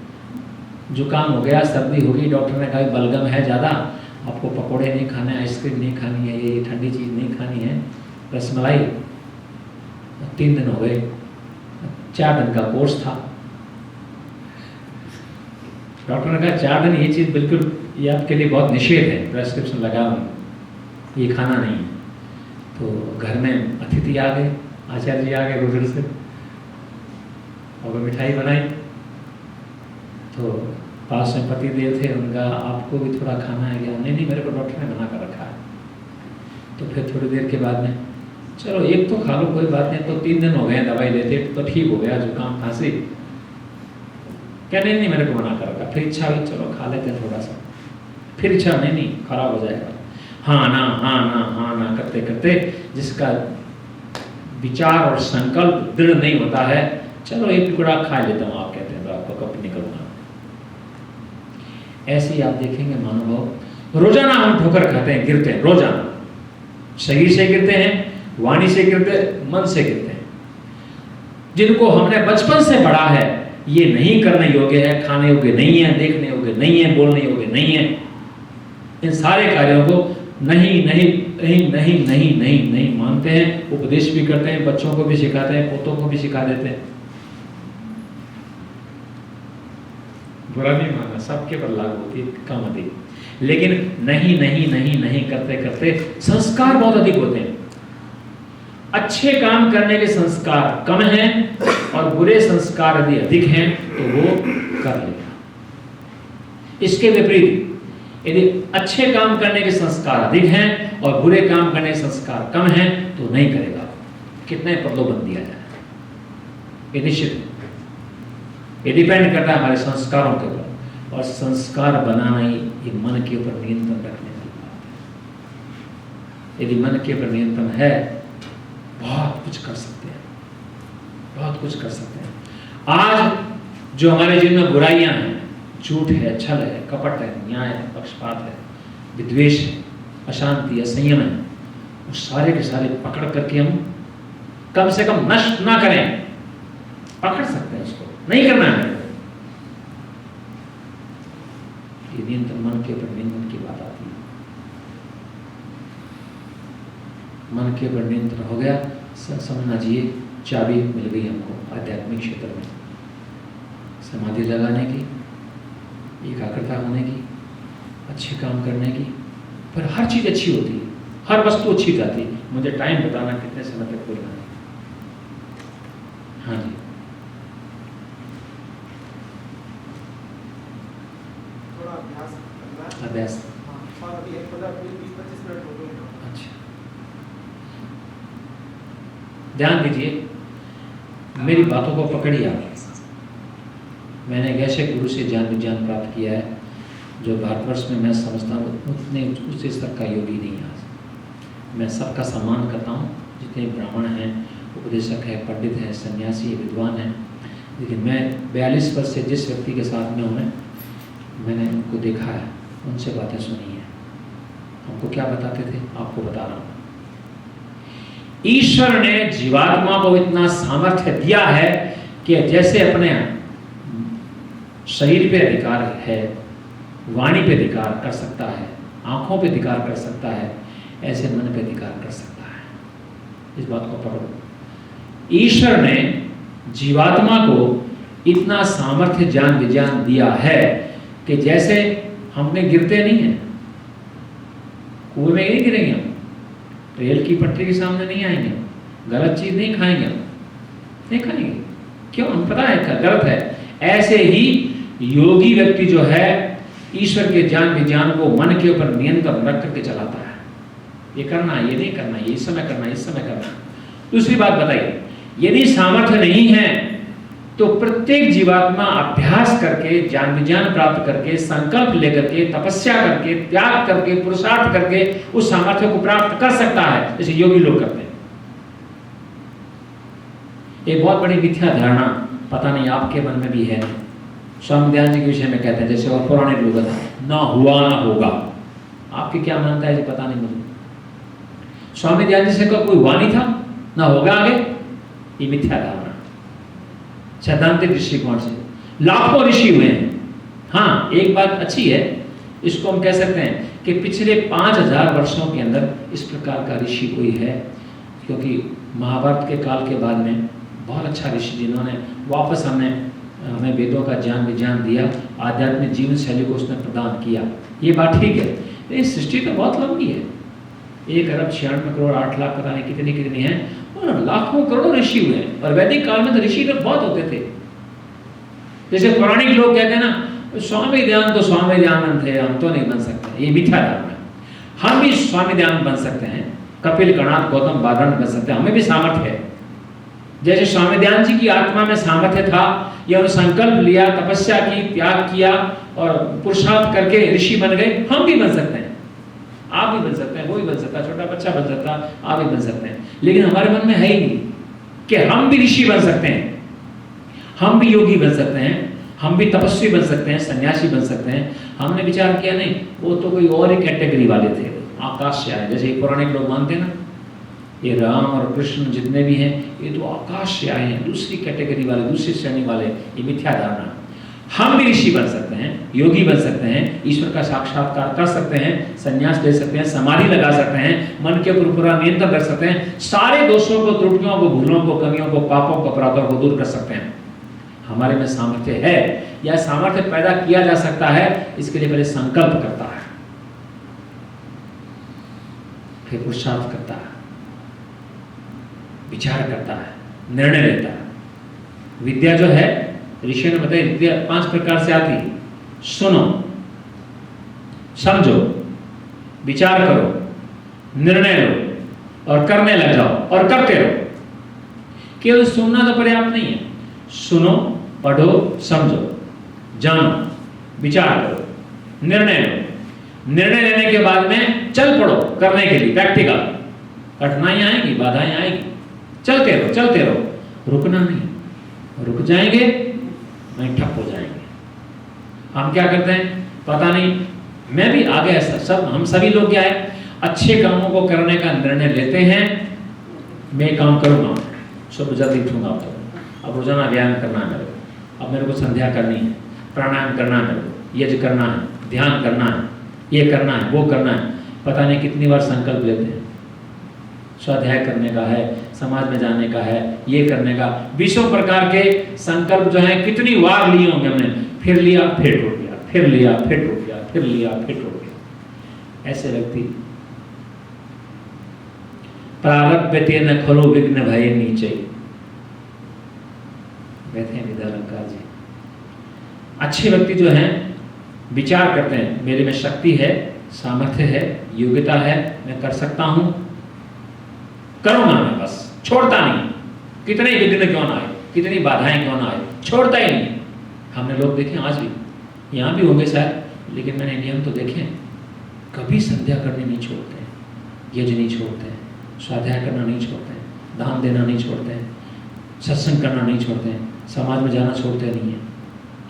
जुकाम हो गया, सर्दी हो गई, डॉक्टर ने कहा बलगम है ज़्यादा, आपको पकोड़े नहीं खाने, आइसक्रीम नहीं खानी है, ये ठंडी चीज़ नहीं खानी है, रसमलाई। 3 दिन हो गए, 4 दिन का कोर्स था। डॉक्टर ने कहा 4 दिन ये चीज़ बिल्कुल, ये आपके लिए बहुत निषेध है, प्रेस्क्रिप्शन लगा हूँ, ये खाना नहीं है। तो घर में अतिथि आ गए, आचार्य जी आ गए गुजर से, और वो मिठाई बनाई। तो पास में पति देव थे, उनका आपको भी थोड़ा खाना है क्या? नहीं, मेरे को डॉक्टर ने मना कर रखा है। तो फिर थोड़ी देर के बाद में, चलो एक तो खा लो, कोई बात नहीं, तो 3 दिन हो गए दवाई लेते, तो ठीक हो गया जुकाम खांसी। क्या नहीं, मेरे को मना कर रखा। फिर इच्छा हुई, चलो खा लेते हैं थोड़ा सा। फिर इच्छा, नहीं खराब हो जाएगा। हाँ ना करते करते जिसका विचार और संकल्प दृढ़ नहीं होता है, चलो एक टुकड़ा खा लेता हूँ, आप कहते हैं तो आपको कभी नहीं करूँगा। ऐसे ही आप देखेंगे महानुभाव, रोजाना हम ठोकर खाते हैं, गिरते हैं रोजाना, शरीर से गिरते हैं, वाणी से गिरते हैं, मन से गिरते हैं। जिनको हमने बचपन से पढ़ा है ये नहीं करने योग्य है, खाने योग्य नहीं है, देखने योग्य नहीं है, बोलने योग्य नहीं है, इन सारे कार्यों को नहीं मानते हैं। उपदेश भी करते हैं, बच्चों को भी सिखाते हैं, पोतों को भी सिखा देते हैं। बुरा नहीं मानना, सबके पर लागू होती है, कम अधिक। लेकिन नहीं करते करते संस्कार बहुत अधिक होते हैं। अच्छे काम करने के संस्कार कम हैं और बुरे संस्कार यदि अधिक हैं तो वो कर लेगा। इसके विपरीत यदि अच्छे काम करने के संस्कार अधिक हैं और बुरे काम करने के संस्कार कम हैं तो नहीं करेगा। कितने प्रलोभन दिया जाए, ये निश्चित है, ये डिपेंड करता है हमारे संस्कारों के ऊपर। और संस्कार बनाना ही ये मन के ऊपर नियंत्रण रखने की बात है। यदि मन के ऊपर नियंत्रण है, बहुत कुछ कर सकते हैं, बहुत कुछ कर सकते हैं। आज जो हमारे जीवन में बुराइयां हैं, झूठ है, छल है, कपट है, न्याय है, पक्षपात है, विद्वेष है, अशांति है, संयम है, वो सारे के सारे पकड़ करके हम कम से कम नष्ट ना करें। पकड़ सकते हैं उसको, नहीं करना है। ये नियंत्रण मन के ऊपर नियंत्रण की बात आती है। मन के ऊपर नियंत्रण हो गया, समझना चाहिए चाबी मिल गई हमको आध्यात्मिक क्षेत्र में, समाधि लगाने की, एकाग्रता होने की, अच्छे काम करने की। पर हर चीज अच्छी होती है, हर वस्तु अच्छी जाती है। मुझे टाइम बताना कितने समय तक बोलना है। हाँ जी, थोड़ा अभ्यास करना है। अभ्यास, और अभी 20-25 मिनट हो गए। अच्छा, ध्यान दीजिए, मेरी बातों को पकड़िए आप। मैंने एक ऐसे गुरु से ज्ञान विज्ञान प्राप्त किया है जो भारतवर्ष में मैं समझता हूँ उतने उस स्तर का योगी नहीं है। आज मैं सबका सम्मान करता हूँ, जितने ब्राह्मण हैं, उपदेशक है, पंडित है, सन्यासी है, विद्वान है। लेकिन मैं 42 वर्ष से जिस व्यक्ति के साथ में हूँ, मैंने उनको देखा है, उनसे बातें सुनी है। हमको क्या बताते थे, आपको बता रहा हूँ। ईश्वर ने जीवात्मा को इतना सामर्थ्य दिया है कि जैसे अपने शरीर पे अधिकार है, वाणी पे अधिकार कर सकता है, आंखों पे अधिकार कर सकता है, ऐसे मन पे अधिकार कर सकता है। इस बात को पकड़ो। ईश्वर ने जीवात्मा को इतना सामर्थ्य ज्ञान विज्ञान दिया है कि जैसे हमने गिरते नहीं हैं, कुएं में नहीं गिरेंगे हम, रेल की पटरी के सामने नहीं आएंगे, गलत चीज नहीं खाएंगे हम, नहीं खाएंगे। क्यों? हम पता है गलत है। ऐसे ही योगी व्यक्ति जो है ईश्वर के ज्ञान विज्ञान को मन के ऊपर नियंत्रण रख करके चलाता है। ये करना है, ये नहीं करना, ये इस समय करना, इस समय करना। दूसरी बात बताइए, यदि सामर्थ्य नहीं है तो प्रत्येक जीवात्मा अभ्यास करके, ज्ञान विज्ञान प्राप्त करके, संकल्प लेकर के, तपस्या करके, त्याग करके, पुरुषार्थ करके उस सामर्थ्य को प्राप्त कर सकता है, जैसे योगी लोग करते हैं। एक बहुत बड़ी मिथ्या धारणा, पता नहीं आपके मन में भी है, स्वामी दयानंद जी के विषय में कहते हैं, जैसे और पुराने लोग ना हुआ ना होगा। आपकी क्या मानता है, पता नहीं मुझे। स्वामी दयानंद जी से कोई हुआ नहीं था, ना होगा आगे, ये मिथ्या धारणा। सैद्धांतिक दृष्टिकोण से लाखों ऋषि हुए हैं। हाँ, एक बात अच्छी है, इसको हम कह सकते हैं कि पिछले 5000 वर्षों के अंदर इस प्रकार का ऋषि कोई है, क्योंकि महाभारत के काल के बाद में बहुत अच्छा ऋषि जिन्होंने वापस हमें हमें वेदों का ज्ञान विज्ञान दिया, आध्यात्मिक जीवन शैली को उसने प्रदान किया, ये बात ठीक है। लेकिन सृष्टि तो बहुत लंबी है, 1,96,8,00,000 पता नहीं कितनी कितनी है, और लाखों करोड़ों ऋषि हुए हैं। और वैदिक काल में तो ऋषि लोग बहुत होते थे। जैसे पौराणिक लोग कहते हैं ना, स्वामी दयानंद तो स्वामी दयानंद थे, हम तो नहीं बन सकते, ये मिथ्या धारणा है। हम भी स्वामी दयानंद बन सकते हैं, कपिल, कणाद, गौतम, बादरायण बन सकते हैं, हमें भी सामर्थ्य है। जैसे स्वामी दयानंद जी की आत्मा में सामर्थ्य था, या उन्होंने संकल्प लिया, तपस्या की, त्याग किया और पुरुषार्थ करके ऋषि बन गए, हम भी बन सकते हैं। आप भी बन सकते हैं, वो भी बन सकता है, छोटा बच्चा बन सकता है, आप भी बन सकते हैं। लेकिन हमारे मन में है ही नहीं कि हम भी ऋषि बन सकते हैं, हम भी योगी बन सकते हैं, हम भी तपस्वी बन सकते हैं, सन्यासी बन सकते हैं। हमने विचार किया नहीं, वो तो कोई और ही कैटेगरी वाले थे, आकाश से आए। जैसे पौराणिक लोग मानते हैं ना, ये राम और कृष्ण जितने भी हैं, ये तो आकाश से आए हैं, दूसरी कैटेगरी वाले, दूसरी श्रेणी वाले, ये मिथ्या धारणा। हम भी ऋषि बन सकते हैं, योगी बन सकते हैं, ईश्वर का साक्षात्कार कर सकते हैं, संन्यास ले सकते हैं, समाधि लगा सकते हैं, मन के ऊपर पूरा नियंत्रण कर सकते हैं, सारे दोषों को, त्रुटियों को, भूलों को, कमियों को, पापों को, अपराधों को दूर कर सकते हैं। हमारे में सामर्थ्य है, या सामर्थ्य पैदा किया जा सकता है, इसके लिए पहले संकल्प करता है, फिर पुरुषार्थ करता है, विचार करता है, निर्णय लेता है। विद्या जो है, ऋषि ने बताया, विद्या 5 प्रकार से आती है। सुनो, समझो, विचार करो, निर्णय लो और करने लग जाओ और करते रहो। केवल सुनना तो पर्याप्त नहीं है। सुनो, पढ़ो, समझो, जानो, विचार करो, निर्णय लो। निर्णय लेने के बाद में चल पड़ो करने के लिए, प्रैक्टिकल। कठिनाइयां आएंगी, बाधाएं आएंगी, चलते रहो, चलते रहो, रुकना नहीं। रुक जाएंगे वहीं ठप हो जाएंगे। हम क्या करते हैं पता नहीं, मैं भी आगे ऐसा सब, हम सभी लोग क्या है, अच्छे कामों को करने का निर्णय लेते हैं। मैं काम करूंगा, सुबह जल्दी उठूंगा, अब रोजाना व्यायाम करना है मेरे को, अब मेरे को संध्या करनी है, प्राणायाम करना है मेरे को, यज्ञ करना है, ध्यान करना है, ये करना है, वो करना है। पता नहीं कितनी बार संकल्प लेते हैं, स्वाध्याय करने का है, समाज में जाने का है, ये करने का, 20 प्रकार के संकल्प जो है कितनी बार लिए होंगे हमने, फिर लिया, फिर टूट गया, फिर लिया, फिर टूट गया, फिर लिया, फिर टूट गया। ऐसे व्यक्ति प्रारब्धते न खलो विघ्न भय नीचे, कहते हैं विद्यालंकार जी। अच्छे व्यक्ति जो हैं विचार करते हैं, मेरे में शक्ति है, सामर्थ्य है, योग्यता है, मैं कर सकता हूं, करूंगा मैं, बस छोड़ता नहीं। कितने विघ्न क्यों ना आए, कितनी बाधाएं क्यों ना आए, छोड़ता ही नहीं। हमने लोग देखे आज भी, यहाँ भी होंगे शायद, लेकिन मैंने नियम तो देखे, कभी संध्या करनी नहीं छोड़ते हैं, यज्ञ नहीं छोड़ते हैं, स्वाध्याय करना नहीं छोड़ते हैं, दान देना नहीं छोड़ते हैं, सत्संग करना नहीं छोड़ते हैं, समाज में जाना छोड़ते नहीं है।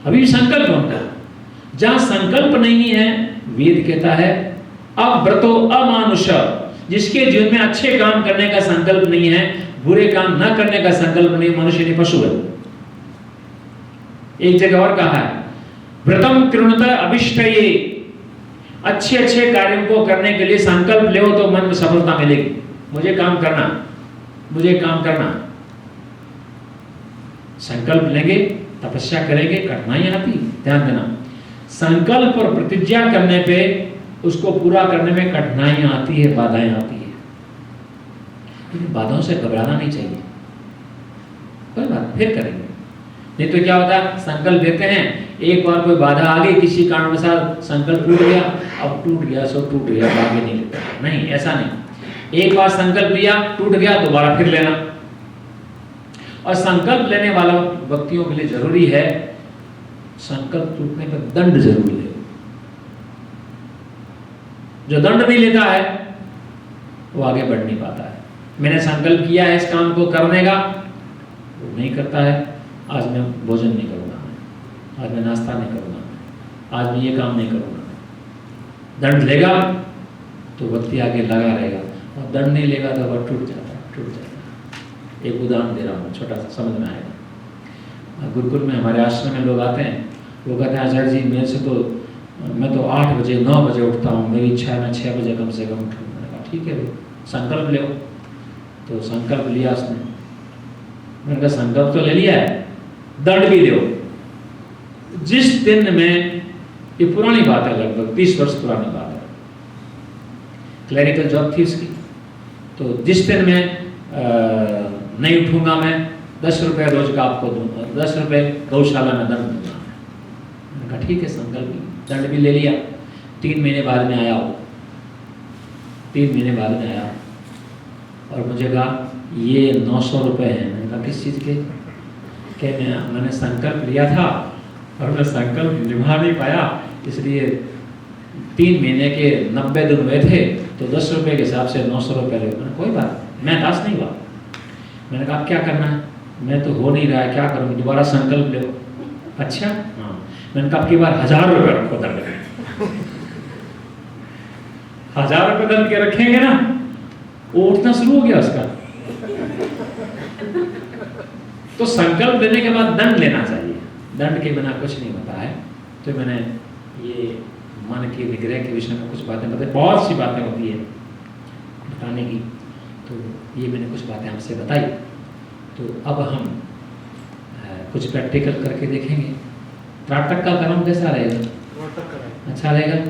अभी भी संकल्प होता है। जहाँ संकल्प नहीं है, वेद कहता है अव्रतो अमानुष, जिसके जीवन में अच्छे काम करने का संकल्प नहीं है, बुरे काम न करने का संकल्प नहीं, मनुष्य नहीं पशु है। एक जगह और कहा है व्रतम कृणुत अभिष्टये, अच्छे अच्छे कार्यों को करने के लिए संकल्प ले तो मन में सफलता मिलेगी। मुझे काम करना, मुझे काम करना, संकल्प लेंगे, तपस्या करेंगे, कठिनाइयां आती, ध्यान देना। संकल्प और प्रतिज्ञा करने पे उसको पूरा करने में कठिनाइयां आती है, बाधाएं आती है, लेकिन बाधाओं से घबराना नहीं चाहिए। कोई बात फिर करेंगे, नहीं तो क्या होता है, संकल्प लेते हैं, एक बार कोई बाधा आ गई, किसी कारणवशात संकल्प टूट गया, अब टूट गया सो टूट गया, आगे नहीं लेता। नहीं, ऐसा नहीं। एक बार संकल्प लिया, टूट गया, दोबारा फिर लेना। और संकल्प लेने वाला व्यक्तियों के लिए जरूरी है, संकल्प टूटने पर दंड जरूर ले। जो दंड नहीं लेता है वो आगे बढ़ नहीं पाता है। मैंने संकल्प किया है इस काम को करने का, वो नहीं करता है। आज मैं भोजन नहीं करूंगा, आज मैं नाश्ता नहीं करूंगा, आज मैं ये काम नहीं करूंगा। दंड लेगा तो व्यक्ति आगे लगा रहेगा, और दंड नहीं लेगा तो वह टूट जाता है, टूट जाता है। एक उदाहरण दे रहा हूँ, छोटा सा, समझ में आएगा। गुरुकुल में हमारे आश्रम में लोग आते हैं, वो कहते हैं आचार्य जी मेरे से तो, मैं तो 8 बजे 9 बजे उठता हूँ, मेरी इच्छा है मैं 6 बजे कम से कम उठूँ। मैंने कहा ठीक है भाई, संकल्प ले। तो संकल्प लिया उसने, मैंने कहा संकल्प तो ले लिया है, दंड भी दो। जिस दिन में, ये पुरानी बात है, लगभग 20 वर्ष पुरानी बात है, क्लरिकल जॉब थी उसकी, तो जिस दिन मैं नहीं उठूंगा मैं 10 रुपये रोज का आपको दूंगा, 10 रुपये गौशाला में दंड दूंगा। मैंने कहा ठीक है, संकल्प दंड भी ले लिया। 3 महीने बाद में आया वो, 3 महीने बाद में आया और मुझे कहा ये 900 रुपये हैं। मैंने कहा किस चीज़ के? मैंने संकल्प लिया था और मैं संकल्प निभा नहीं पाया, इसलिए 3 महीने के 90 दिन हुए थे, तो 10 रुपये के हिसाब से 900 रुपये ले। मैंने कोई बात, मैं दास नहीं हुआ। मैंने कहा आप क्या करना है? मैं तो हो नहीं रहा है, क्या करूँ? दोबारा संकल्प लो। अच्छा हाँ। मैंने कहा आपकी बार 1000 रुपये रखो दंड में। 1000 रुपये दंड के रखेंगे ना, वो उठना शुरू हो गया उसका। तो संकल्प लेने के बाद दंड लेना चाहिए, दंड के बिना कुछ नहीं होता है। तो मैंने ये मन के निग्रह के विषय में कुछ बातें बताई, बहुत सी बातें होती है बताने की, तो ये मैंने कुछ बातें आपसे बताई। तो अब हम कुछ प्रैक्टिकल करके देखेंगे। त्राटक का कर्म कैसा रहेगा? नाटक कराएं। अच्छा रहेगा।